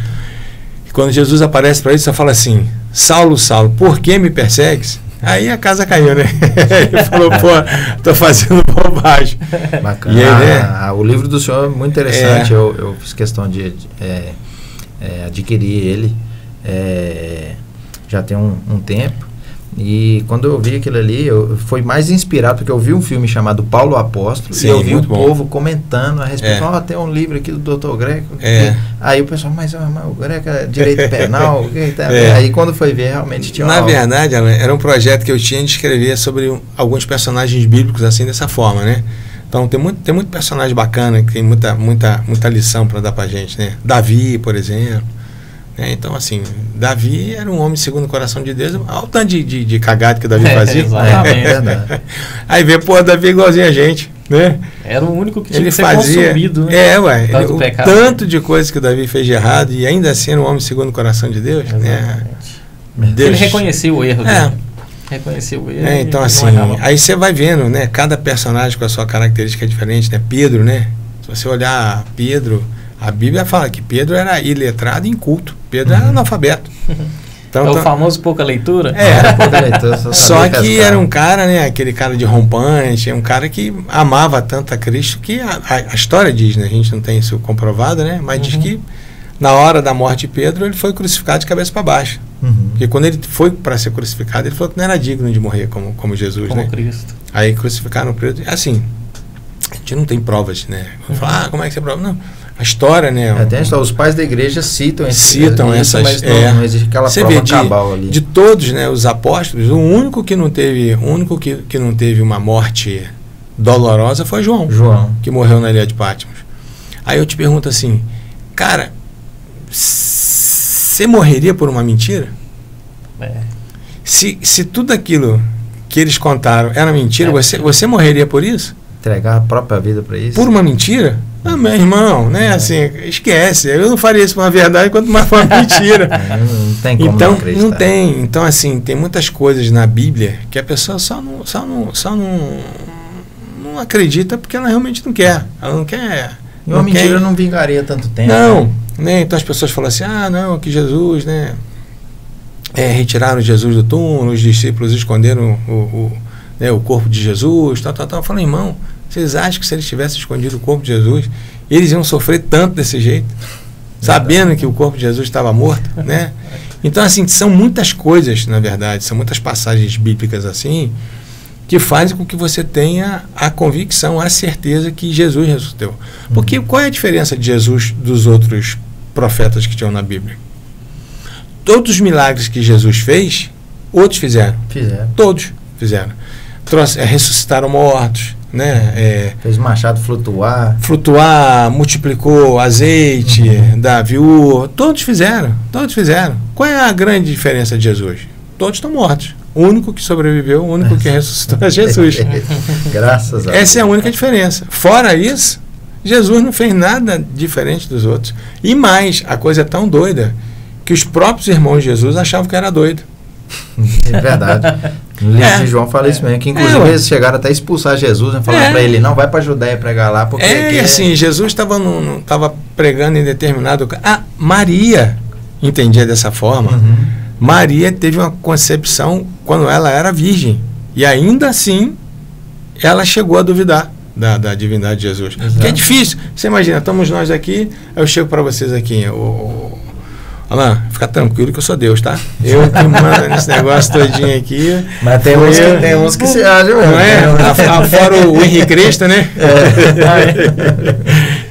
E quando Jesus aparece para ele, só fala assim, Saulo, por que me persegues? Aí a casa caiu, né? Ele falou, tô fazendo bobagem. Bacana. E aí, o livro do senhor é muito interessante. Eu fiz questão de adquirir ele já tem um tempo. E quando eu vi aquilo ali, eu fui mais inspirado, porque eu vi um filme chamado Paulo Apóstolo. Sim, e eu vi o bom. povo comentando a respeito. Tem um livro aqui do Dr. Greco. Aí o pessoal, mas o Greco é direito penal. Aí quando foi ver, realmente tinha Na verdade, era um projeto que eu tinha de escrever sobre alguns personagens bíblicos assim, dessa forma, né? Então tem muito personagem bacana, que tem muita lição para dar pra gente, né? Davi, por exemplo. Então, assim, Davi era um homem segundo o coração de Deus. Olha o tanto de cagado que Davi fazia. Exatamente. Aí vê, Davi é igualzinho a gente, né? Era o único que tinha que ser fazia, consumido, né? O tanto de coisa que Davi fez de errado e ainda assim era um homem segundo o coração de Deus. Né? Ele reconheceu o erro dele. Reconheceu o erro. Então, assim, aí você vai vendo, né? Cada personagem com a sua característica diferente, né? Pedro, né? Se você olhar Pedro... A Bíblia fala que Pedro era iletrado e inculto. Pedro era analfabeto. Então, o famoso pouca leitura? Era pouca leitura. Só que era um cara, né? Aquele cara de rompante, um cara que amava tanto a Cristo que a história diz, né? A gente não tem isso comprovado, né? Mas diz que na hora da morte de Pedro, ele foi crucificado de cabeça para baixo. Porque quando ele foi para ser crucificado, ele falou que não era digno de morrer como Jesus, como né? Cristo. Aí crucificaram Pedro. Assim, a gente não tem provas, né? Falar, como é que você prova? Não. A história, né? Até os pais da igreja citam essas, mas não existe aquela prova cabal ali. De todos, né, os apóstolos, o único que não teve uma morte dolorosa foi João, que morreu na ilha de Patmos. Aí eu te pergunto assim, cara, você morreria por uma mentira? Se tudo aquilo que eles contaram era mentira, você morreria por isso? Entregar a própria vida para isso? Por uma mentira? Ah, meu irmão, né? Assim, esquece. Eu não faria isso por uma verdade, quanto mais por uma mentira. Não tem como então, não acreditar. Não tem. Então, assim, tem muitas coisas na Bíblia que a pessoa só não acredita porque ela realmente não quer. Ela não quer. E uma mentira não vingaria tanto tempo. Não. Né? Então as pessoas falam assim, não, que Jesus, né? Retiraram Jesus do túmulo, os discípulos esconderam o corpo de Jesus, tal. Eu falo, irmão, vocês acham que se eles tivessem escondido o corpo de Jesus, eles iam sofrer tanto desse jeito, sabendo que o corpo de Jesus estava morto, né? Então, assim, são muitas coisas, na verdade, são muitas passagens bíblicas assim, que fazem com que você tenha a convicção, a certeza que Jesus ressuscitou. Porque qual é a diferença de Jesus dos outros profetas que tinham na Bíblia? Todos os milagres que Jesus fez, outros fizeram. Todos fizeram. Ressuscitaram mortos, né? Fez o machado flutuar, multiplicou azeite da viúva, todos fizeram. Qual é a grande diferença de Jesus? Todos estão mortos. O único que sobreviveu, o único que ressuscitou é Jesus. Graças a Deus. Essa é a única diferença. Fora isso, Jesus não fez nada diferente dos outros. E mais, a coisa é tão doida que os próprios irmãos de Jesus achavam que era doido. É verdade. No livro de João fala isso mesmo, que inclusive eles chegaram até a expulsar Jesus, né, falando para ele, não vai para a Judéia pregar lá, porque assim, Jesus estava pregando em determinado... Maria entendia dessa forma. Maria teve uma concepção quando ela era virgem, e ainda assim ela chegou a duvidar da divindade de Jesus. Porque é difícil. Você imagina, estamos nós aqui, eu chego para vocês aqui, Alain, fica tranquilo que eu sou Deus, tá? Eu que mando nesse negócio todinho aqui. Mas tem uns que se acham, não é? Fora o Henrique Cristo, né?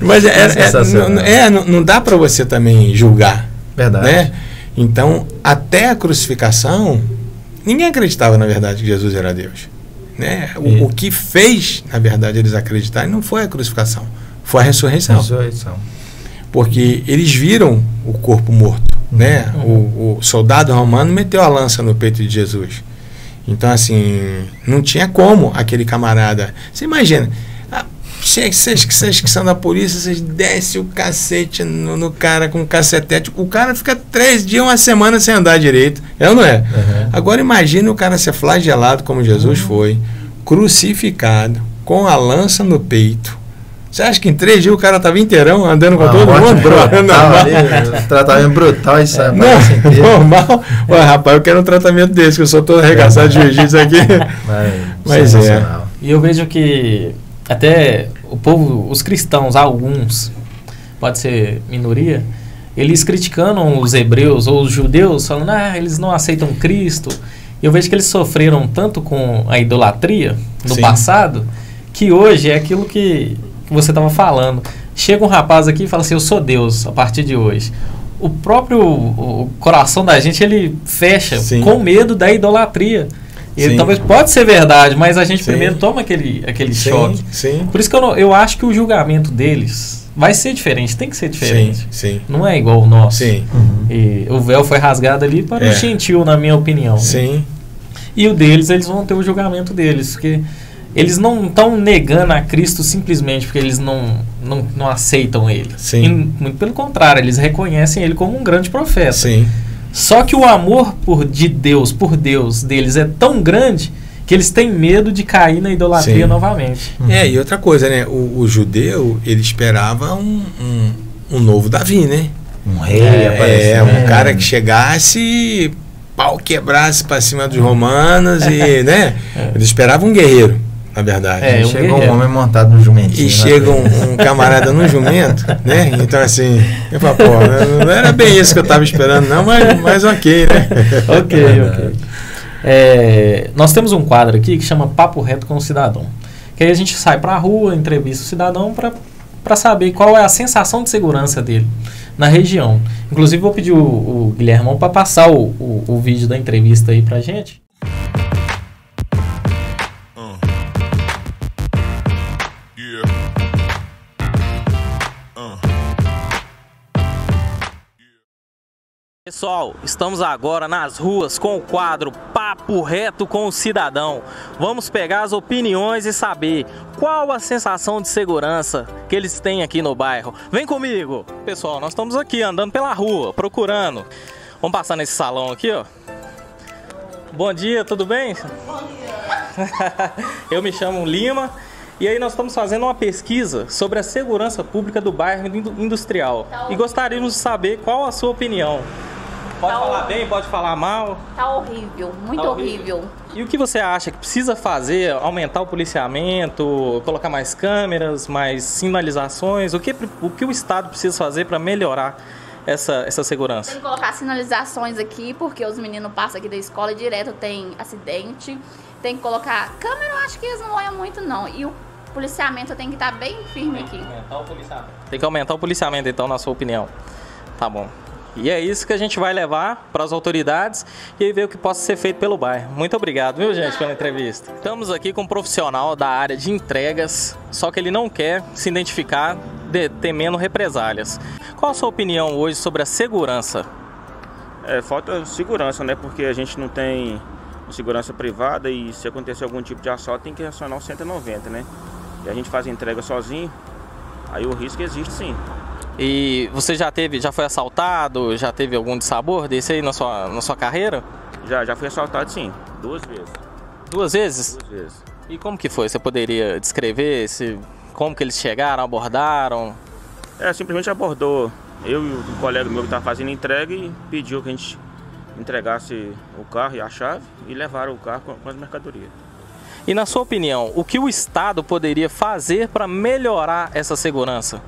Mas não dá para você também julgar. Verdade. Né? Então, até a crucificação, ninguém acreditava, na verdade, que Jesus era Deus. Né? O que fez, na verdade, eles acreditarem não foi a crucificação, foi a ressurreição. Porque eles viram o corpo morto, né? O soldado romano meteu a lança no peito de Jesus. Então, assim, não tinha como aquele camarada... Você imagina, vocês que são da polícia, vocês descem o cacete no cara com cacetete, o cara fica 3 dias, 1 semana sem andar direito. É ou não é? Agora imagine o cara ser flagelado como Jesus foi, crucificado, com a lança no peito. Você acha que em 3 dias o cara estava inteirão andando com todo mundo? Tratamento brutal, isso é normal. Ué, rapaz, eu quero um tratamento desse, que eu sou todo arregaçado de jiu-jitsu aqui. Mas E eu vejo que até o povo, os cristãos, alguns, pode ser minoria, eles criticando os hebreus ou os judeus, falando, eles não aceitam Cristo. Eu vejo que eles sofreram tanto com a idolatria no passado, que hoje é aquilo que você estava falando. Chega um rapaz aqui e fala assim, eu sou Deus a partir de hoje. O próprio coração da gente, ele fecha com medo da idolatria. Ele talvez pode ser verdade, mas a gente primeiro toma aquele choque. Por isso que eu acho que o julgamento deles vai ser diferente, tem que ser diferente. Não é igual o nosso. E o véu foi rasgado ali para o gentil, na minha opinião. E o deles, eles vão ter o julgamento deles, porque eles não estão negando a Cristo simplesmente porque eles não aceitam ele. Muito pelo contrário, eles reconhecem ele como um grande profeta. Só que o amor por Deus deles é tão grande que eles têm medo de cair na idolatria novamente. E outra coisa, né? O judeu, ele esperava um novo Davi, né? Um rei, um cara que chegasse, pau quebrasse para cima dos romanos e, né? Eles esperavam um guerreiro. na verdade. É, chega um homem montado no jumentinho. E chega um camarada no jumento, né? Então, assim, eu falo, pô, não era bem isso que eu tava esperando, não, mas ok, né? Ok. Nós temos um quadro aqui que chama Papo Reto com o Cidadão. Que aí a gente sai pra rua, entrevista o cidadão para saber qual é a sensação de segurança dele na região. Inclusive, vou pedir o Guilhermão para passar o vídeo da entrevista aí pra gente. Pessoal, estamos agora nas ruas com o quadro Papo Reto com o Cidadão. Vamos pegar as opiniões e saber qual a sensação de segurança que eles têm aqui no bairro. Vem comigo! Pessoal, nós estamos aqui andando pela rua, procurando. Vamos passar nesse salão aqui, ó. Bom dia, tudo bem? Bom dia! Eu me chamo Lima. E aí nós estamos fazendo uma pesquisa sobre a segurança pública do bairro industrial. E gostaríamos de saber qual a sua opinião. Pode falar bem, pode falar mal. Tá horrível, muito horrível. E o que você acha que precisa fazer? Aumentar o policiamento, colocar mais câmeras, mais sinalizações? O que o Estado precisa fazer para melhorar essa segurança? Tem que colocar sinalizações aqui, porque os meninos passam aqui da escola e direto tem acidente. Tem que colocar câmera, eu acho que eles não olham muito não. E o policiamento tem que estar bem firme aqui. Tem que aumentar o policiamento então, na sua opinião. Tá bom. E é isso que a gente vai levar para as autoridades e aí ver o que possa ser feito pelo bairro. Muito obrigado, viu, gente, pela entrevista. Estamos aqui com um profissional da área de entregas, só que ele não quer se identificar temendo represálias. Qual a sua opinião hoje sobre a segurança? Falta segurança, né? Porque a gente não tem segurança privada e se acontecer algum tipo de assalto tem que acionar o 190, né? E a gente faz entrega sozinho, aí o risco existe sim. E você já foi assaltado, já teve algum dissabor desse aí na sua carreira? Já fui assaltado sim, 2 vezes. 2 vezes? 2 vezes. E como que foi? Você poderia descrever como que eles chegaram, abordaram? Simplesmente abordou eu e o colega meu que estava fazendo entrega e pediu que a gente entregasse o carro e a chave e levaram o carro com as mercadorias. E na sua opinião, o que o Estado poderia fazer para melhorar essa segurança?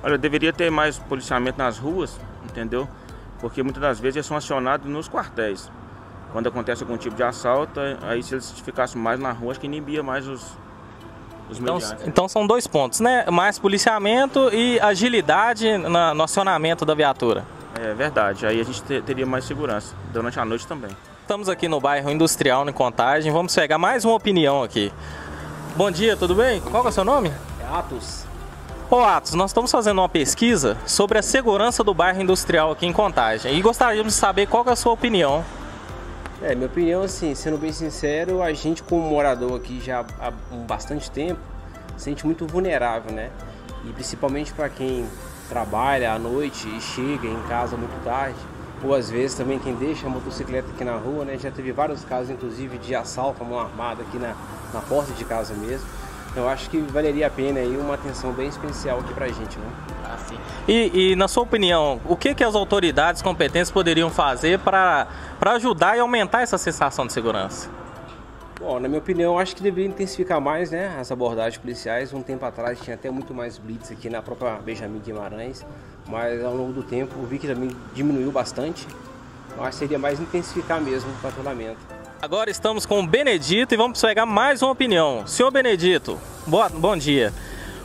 Olha, deveria ter mais policiamento nas ruas, entendeu? Porque muitas das vezes eles são acionados nos quartéis. Quando acontece algum tipo de assalto, aí se eles ficassem mais na rua, acho que inibia mais os miliantes. Então são 2 pontos, né? Mais policiamento e agilidade no acionamento da viatura. É verdade, aí a gente teria mais segurança durante a noite também. Estamos aqui no bairro Industrial, em Contagem. Vamos pegar mais uma opinião aqui. Bom dia, tudo bem? Qual é o seu nome? Atos. Ô Atos, nós estamos fazendo uma pesquisa sobre a segurança do bairro industrial aqui em Contagem e gostaríamos de saber qual é a sua opinião. Minha opinião, assim, sendo bem sincero, a gente como morador aqui já há bastante tempo se sente muito vulnerável, né? E principalmente para quem trabalha à noite e chega em casa muito tarde, ou às vezes também quem deixa a motocicleta aqui na rua, né? Já teve vários casos, inclusive, de assalto à mão armada aqui na porta de casa mesmo. Eu acho que valeria a pena aí uma atenção bem especial aqui pra gente, né? E na sua opinião, o que as autoridades competentes poderiam fazer para ajudar e aumentar essa sensação de segurança? Bom, na minha opinião, eu acho que deveria intensificar mais, né, as abordagens policiais. Um tempo atrás tinha até muito mais blitz aqui na própria Benjamin Guimarães, mas ao longo do tempo eu vi que também diminuiu bastante. Eu acho que seria mais intensificar mesmo o patrulhamento. Agora estamos com o Benedito e vamos pegar mais uma opinião. Senhor Benedito, bom dia.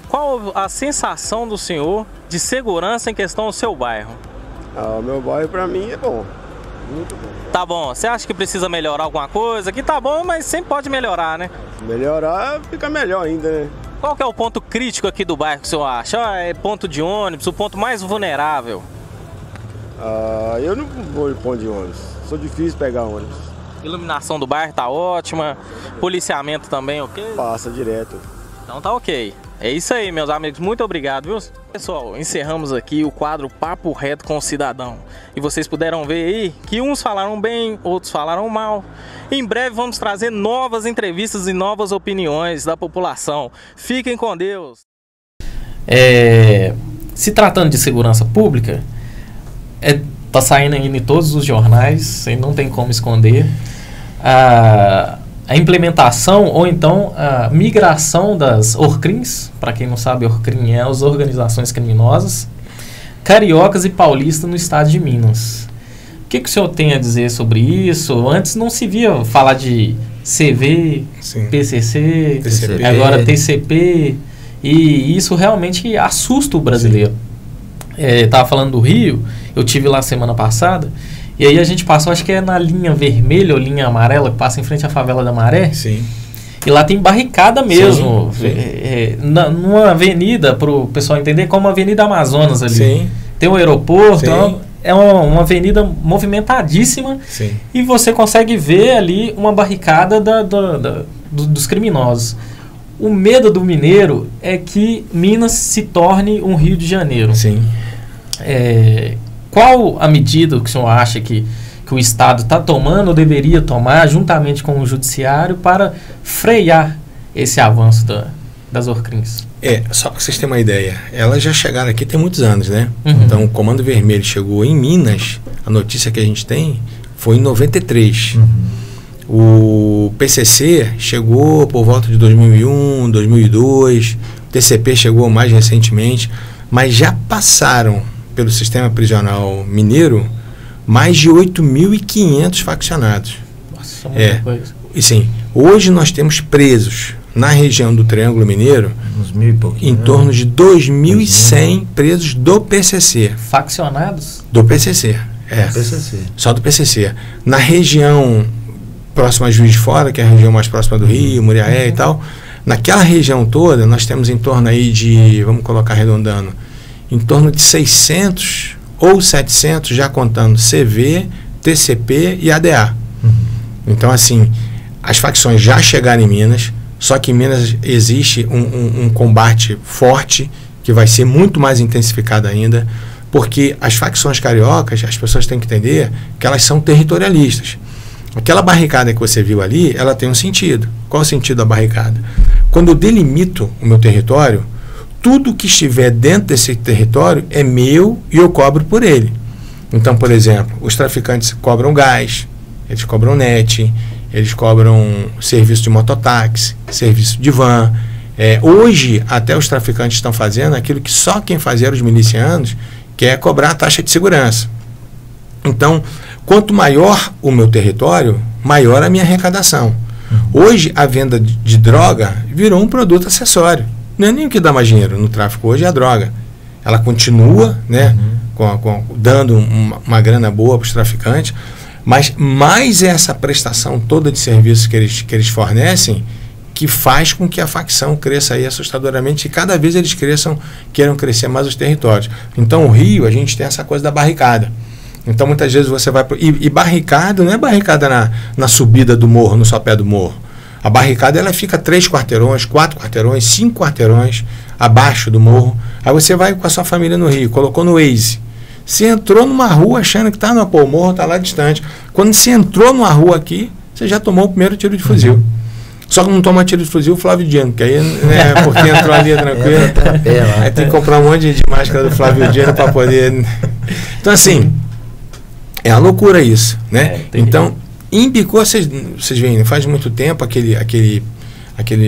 Qual a sensação do senhor de segurança em questão ao seu bairro? O meu bairro pra mim é bom, muito bom. Tá bom, você acha que precisa melhorar alguma coisa? Aqui tá bom, mas sempre pode melhorar, né? Melhorar fica melhor ainda, né? Qual que é o ponto crítico aqui do bairro que o senhor acha? É ponto de ônibus, o ponto mais vulnerável? Eu não vou em ponto de ônibus, sou difícil pegar ônibus. Iluminação do bairro tá ótima, policiamento também, ok? Passa direto. Então tá ok. É isso aí, meus amigos. Muito obrigado, viu? Pessoal, encerramos aqui o quadro Papo Reto com o Cidadão. E vocês puderam ver aí que uns falaram bem, outros falaram mal. Em breve vamos trazer novas entrevistas e novas opiniões da população. Fiquem com Deus. Se tratando de segurança pública, tá saindo aí em todos os jornais, não tem como esconder. A a implementação ou então a migração das ORCRIMs, para quem não sabe, ORCRIM é as organizações criminosas, cariocas e paulistas no estado de Minas. O que o senhor tem a dizer sobre isso? Antes não se via falar de CV, Sim. PCC, TCP. agora TCP, e isso realmente assusta o brasileiro. Estava falando do Rio, eu tive lá semana passada, e aí a gente passou, acho que é na linha vermelha ou linha amarela, que passa em frente à favela da Maré. Sim. E lá tem barricada mesmo. Sim, sim. Numa avenida, para o pessoal entender, como a Avenida Amazonas ali. Sim. Tem um aeroporto, Sim. é uma avenida movimentadíssima. Sim. E você consegue ver ali uma barricada dos criminosos. O medo do mineiro é que Minas se torne um Rio de Janeiro. Sim. Qual a medida que o senhor acha que o Estado está tomando ou deveria tomar, juntamente com o Judiciário, para frear esse avanço das ORCRIMs? Só para vocês terem uma ideia, elas já chegaram aqui tem muitos anos, né? Uhum. Então, o Comando Vermelho chegou em Minas, a notícia que a gente tem foi em 93. O PCC chegou por volta de 2001, 2002, o TCP chegou mais recentemente, mas já passaram pelo sistema prisional mineiro mais de 8.500 faccionados. Nossa, muita coisa. E sim, hoje nós temos presos na região do Triângulo Mineiro Uns 1.000 e pouquinho. em torno de 2.100 presos do PCC. Faccionados? Do PCC, PCC. só do PCC. Na região próxima a Juiz de Fora, que é a região mais próxima do Rio, Muriaé e tal, naquela região toda nós temos em torno aí de, vamos colocar arredondando, em torno de 600 ou 700, já contando CV, TCP e ADA. Então, assim, as facções já chegaram em Minas, só que em Minas existe um combate forte, que vai ser muito mais intensificado ainda, porque as facções cariocas, as pessoas têm que entender que elas são territorialistas. Aquela barricada que você viu ali, ela tem um sentido. Qual é o sentido da barricada? Quando eu delimito o meu território, tudo que estiver dentro desse território é meu e eu cobro por ele. Então, por exemplo, os traficantes cobram gás, eles cobram net, eles cobram serviço de mototáxi, serviço de van. Hoje, até os traficantes estão fazendo aquilo que só quem fazia eram os milicianos, que é cobrar a taxa de segurança. Então, quanto maior o meu território, maior a minha arrecadação. Hoje, a venda de droga virou um produto acessório. Não é nem o que dá mais dinheiro no tráfico hoje, é a droga. Ela continua, né, dando uma grana boa para os traficantes, mas mais essa prestação toda de serviços que eles fornecem, que faz com que a facção cresça aí assustadoramente, e cada vez eles queiram crescer mais os territórios. Então, o Rio, a gente tem essa coisa da barricada. Então, muitas vezes você vai... E barricada não é barricada na subida do morro, no sopé do morro. A barricada, ela fica 3 quarteirões, 4 quarteirões, 5 quarteirões abaixo do morro. Aí você vai com a sua família no Rio, colocou no Waze. Você entrou numa rua achando que está no o morro, está lá distante. Quando você entrou numa rua aqui, você já tomou o primeiro tiro de fuzil. Só que não toma tiro de fuzil o Flávio Dino, que aí, né, porque entrou ali tranquilo. Aí tem que comprar um monte de máscara do Flávio Dino para poder... Então, assim, é uma loucura isso, né? Então, embicou, vocês veem, faz muito tempo aquele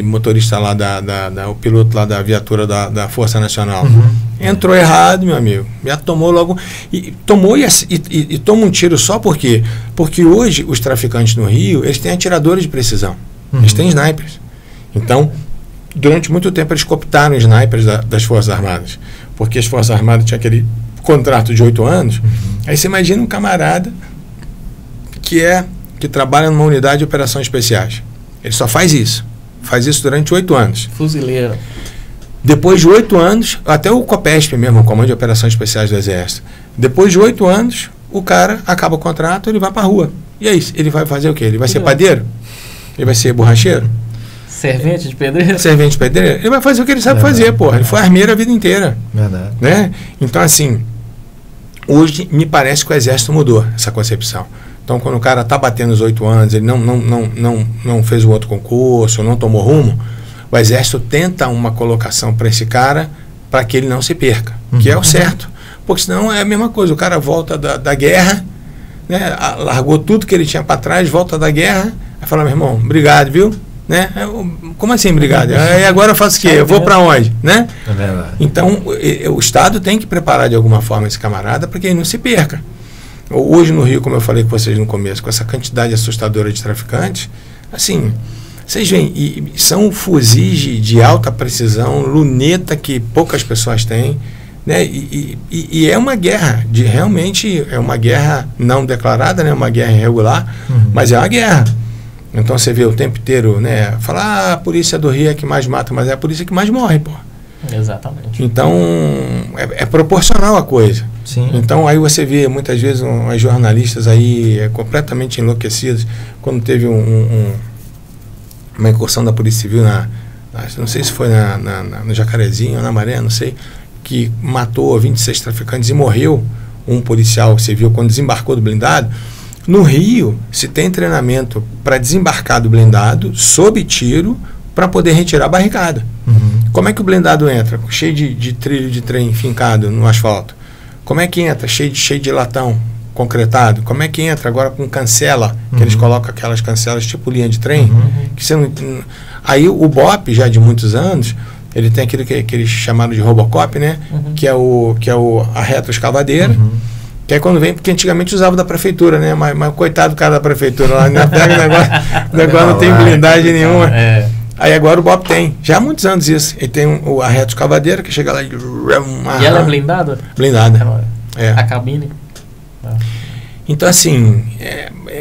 motorista lá, o piloto lá da viatura da Força Nacional. Entrou errado, meu amigo. Já tomou logo... E toma um tiro só por quê? Porque hoje os traficantes no Rio, eles têm atiradores de precisão. Eles têm snipers. Então, durante muito tempo eles cooptaram snipers das Forças Armadas. Porque as Forças Armadas tinham aquele contrato de 8 anos. Aí você imagina um camarada que trabalha numa unidade de operações especiais. Ele só faz isso. Faz isso durante 8 anos. Fuzileiro. Depois de 8 anos, até o COPESP mesmo, o Comando de Operações Especiais do Exército, depois de 8 anos, o cara acaba o contrato, ele vai para a rua. E é isso. Ele vai fazer o quê? Ele vai ser padeiro? Ele vai ser borracheiro? Servente de pedreiro? Servente de pedreiro? Ele vai fazer o que ele sabe fazer, porra. Ele foi armeiro a vida inteira. Verdade. Né? Então, assim, hoje me parece que o Exército mudou essa concepção. Então, quando o cara está batendo os 8 anos, ele não fez o outro concurso, não tomou rumo, o Exército tenta uma colocação para esse cara para que ele não se perca, que é o certo. Porque senão é a mesma coisa, o cara volta da guerra, né, largou tudo que ele tinha para trás, volta da guerra, Aí fala, meu irmão, obrigado, viu? Né? Como assim, obrigado? Aí agora eu faço o quê? Eu vou para onde? Né? É verdade. Então, o Estado tem que preparar de alguma forma esse camarada para que ele não se perca. Hoje no Rio, como eu falei com vocês no começo, com essa quantidade assustadora de traficantes, assim, vocês veem, e são fuzis de alta precisão, luneta que poucas pessoas têm, né? E é uma guerra, realmente é uma guerra não declarada, né? Uma guerra irregular, mas é uma guerra. Então você vê o tempo inteiro, né? Falar, a polícia do Rio é que mais mata, mas é a polícia que mais morre, pô. Exatamente. Então é proporcional a coisa. Sim. Então aí você vê muitas vezes umas jornalistas aí completamente enlouquecidas quando teve uma incursão da Polícia Civil não sei se foi no Jacarezinho ou na Maré, não sei, que matou 26 traficantes e morreu um policial civil quando desembarcou do blindado. No Rio, se tem treinamento para desembarcar do blindado, sob tiro, para poder retirar a barricada. Como é que o blindado entra? Cheio de trilho de trem fincado no asfalto. Como é que entra? Cheio de latão concretado. Como é que entra agora com cancela, que eles colocam aquelas cancelas tipo linha de trem? Que você não, aí o BOP, já de muitos anos, ele tem aquilo que eles chamaram de Robocop, né? Que é a retroescavadeira. Que é quando vem, porque antigamente usava da prefeitura, né? Mas coitado do cara da prefeitura lá, né? Pega o negócio não tem blindagem nenhuma. Aí agora o BOP tem, já há muitos anos isso. Ele tem a retroescavadeira que chega lá e ela é blindada? Blindada. A cabine? Então assim,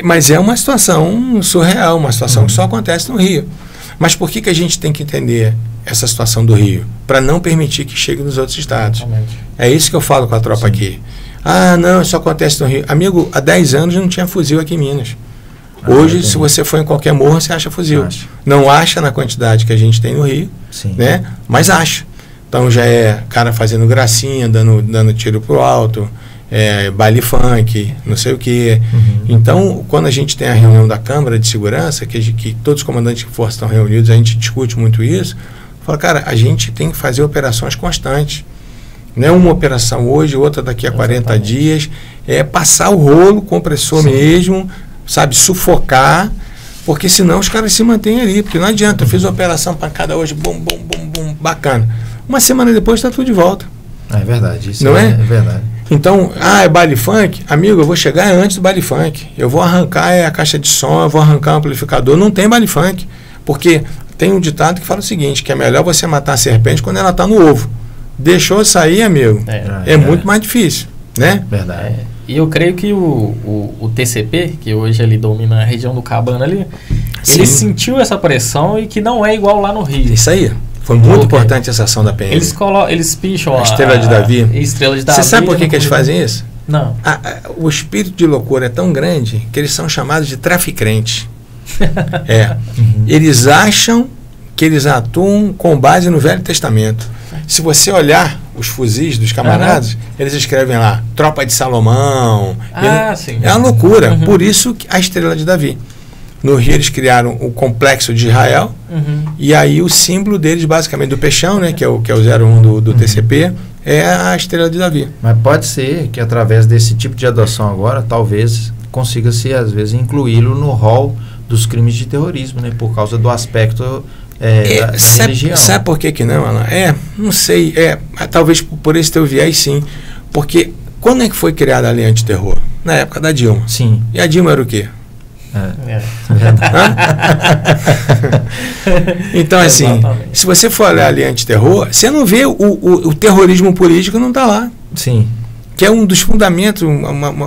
mas é uma situação surreal, uma situação que só acontece no Rio. Mas por que a gente tem que entender essa situação do Rio? Para não permitir que chegue nos outros estados. Exatamente. É isso que eu falo com a tropa aqui. Não, isso acontece no Rio. Amigo, há 10 anos não tinha fuzil aqui em Minas. Hoje, se você for em qualquer morro, você acha fuzil. Não acha na quantidade que a gente tem no Rio, né? Mas acha. Então já é cara fazendo gracinha, dando tiro pro alto, baile funk, não sei o quê. Então, quando a gente tem a reunião da Câmara de Segurança, que todos os comandantes de força estão reunidos, a gente discute muito isso, fala, cara, a gente tem que fazer operações constantes. Não é uma operação hoje, outra daqui a 40 dias. É passar o rolo compressor mesmo, sabe, sufocar, porque senão os caras se mantêm ali. Porque não adianta, eu fiz uma operação pancada hoje, bum, bacana. Uma semana depois está tudo de volta. É verdade, isso não é? É verdade. Então, é baile funk? Amigo, eu vou chegar antes do baile funk. Eu vou arrancar a caixa de som, eu vou arrancar o amplificador. Não tem baile funk. Porque tem um ditado que fala o seguinte, que é melhor você matar a serpente quando ela está no ovo. Deixou sair, amigo, é muito mais difícil, né? Verdade. E eu creio que o TCP, que hoje ele domina a região do Cabana ali, ele sentiu essa pressão e que não é igual lá no Rio. Isso aí. Foi muito importante essa ação da PM. Eles picham a Estrela de Davi. Estrela de Davi. Você sabe por que eles fazem isso? Não. O espírito de loucura é tão grande que eles são chamados de traficantes. Eles acham que eles atuam com base no Velho Testamento. Se você olhar os fuzis dos camaradas, eles escrevem lá, Tropa de Salomão. Sim. É uma loucura. Por isso a Estrela de Davi. No Rio eles criaram o Complexo de Israel, e aí o símbolo deles, basicamente, do Peixão, né, que é o 01 do TCP, é a Estrela de Davi. Mas pode ser que através desse tipo de adoção agora, talvez consiga-se, às vezes, incluí-lo no rol dos crimes de terrorismo, né, por causa do aspecto da religião. Sabe por que não, Alan? Não sei. Talvez por esse teu viés, sim. Porque quando é que foi criada a lei antiterror? Na época da Dilma. Sim. E a Dilma era o quê? Então, assim, se você for olhar a lei antiterror, você não vê o terrorismo político, não está lá. Sim. Que é um dos fundamentos,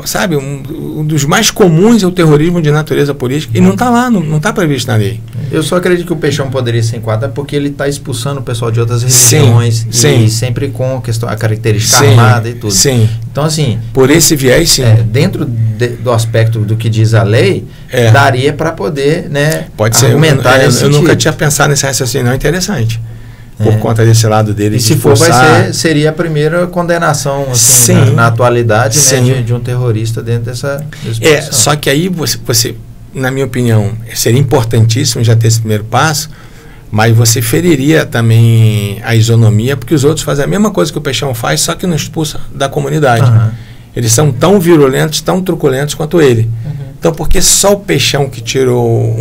sabe, um dos mais comuns é o terrorismo de natureza política, e não está lá, não está previsto na lei. Eu só acredito que o Peixão poderia ser enquadrado porque ele está expulsando o pessoal de outras religiões, e sempre com a característica armada e tudo. Sim. Então, assim, por esse viés, sim. Dentro do aspecto do que diz a lei, daria para poder, né, pode ser, argumentar nesse sentido. Eu nunca tinha pensado nesse raciocínio, não, é interessante. Por conta desse lado dele. E se for, seria a primeira condenação, assim, na atualidade, né, de um terrorista dentro dessa exposição. Só que aí você, na minha opinião, seria importantíssimo já ter esse primeiro passo, mas você feriria também a isonomia, porque os outros fazem a mesma coisa que o Peixão faz, só que não expulsa da comunidade. Eles são tão virulentos, tão truculentos quanto ele. Então, por que só o Peixão que tirou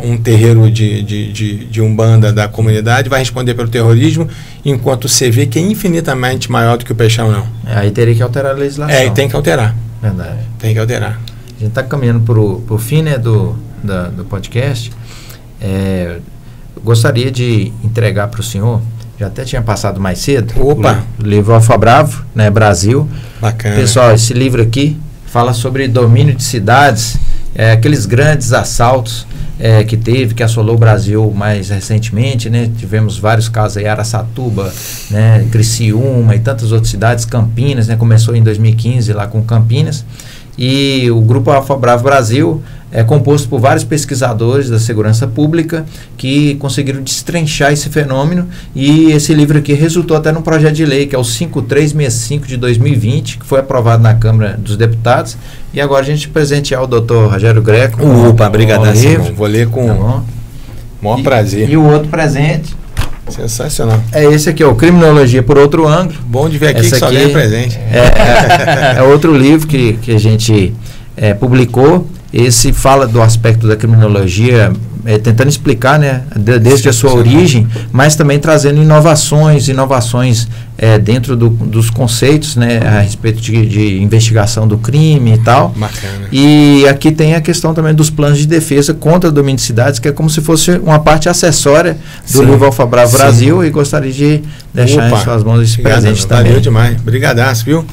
um terreiro de Umbanda da comunidade vai responder pelo terrorismo, enquanto o CV, que é infinitamente maior do que o Peixão, não? Aí teria que alterar a legislação. E tem que alterar. Verdade. Tem que alterar. A gente está caminhando para o fim, né, do podcast. Gostaria de entregar para o senhor, já até tinha passado mais cedo, Opa. o livro Alfa Bravo, né, Brasil. Bacana. Pessoal, esse livro aqui fala sobre domínio de cidades, aqueles grandes assaltos que assolou o Brasil mais recentemente, né? Tivemos vários casos aí, Araçatuba, né, Criciúma e tantas outras cidades, Campinas, né? Começou em 2015 lá com Campinas. E o Grupo Alfa Bravo Brasil é composto por vários pesquisadores da segurança pública que conseguiram destrinchar esse fenômeno, e esse livro aqui resultou até num projeto de lei, que é o 5365 de 2020, que foi aprovado na Câmara dos Deputados, e agora a gente presentear o doutor Rogério Greco. Opa, obrigado, Simão. Vou ler com o maior prazer. E o outro presente sensacional. É esse aqui, ó, Criminologia por Outro Ângulo. Bom de ver aqui que só ganha presente. É outro livro que a gente publicou. Esse fala do aspecto da criminologia, tentando explicar, né, desde a sua origem, mas também trazendo inovações dentro dos conceitos, né, a respeito de investigação do crime e tal. Bacana. E aqui tem a questão também dos planos de defesa contra a domínio de cidades, que é como se fosse uma parte acessória do livro Alfa Bravo Brasil, e gostaria de deixar em suas mãos esse presente também. Valeu demais. Brigadaço, viu?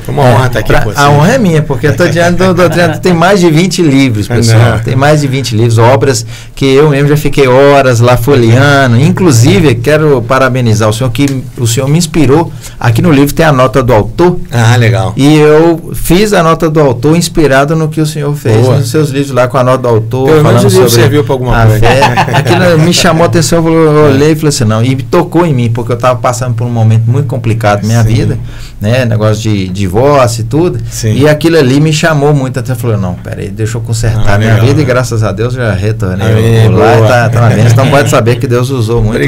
Foi uma honra estar aqui com você. A honra é minha, porque eu estou diante do doutorado. Tem mais de 20 livros, pessoal. Tem mais de 20 livros, obras que eu mesmo já fiquei horas lá folheando. Inclusive, quero parabenizar o senhor, que o senhor me inspirou. Aqui no livro tem a nota do autor. Ah, legal. E eu fiz a nota do autor inspirado no que o senhor fez. Boa. Nos seus livros lá, com a nota do autor. Pelo menos o livro serviu para alguma coisa. Aquilo me chamou a atenção, eu olhei e falei assim, não. E tocou em mim, porque eu estava passando por um momento muito complicado na minha vida, né? Negócio de divórcio e tudo. Sim. E aquilo ali me chamou muito. Até falei, não, peraí, deixa eu consertar a minha vida, e graças a Deus já retornei. Lá tá vendo. Então pode saber que Deus usou muito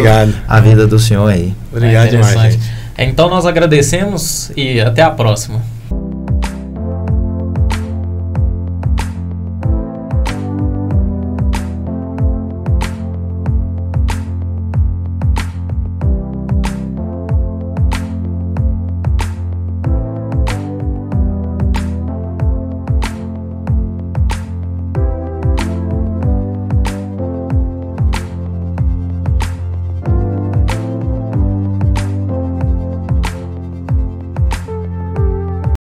a vida do senhor aí. Obrigado demais, gente. Então nós agradecemos e até a próxima.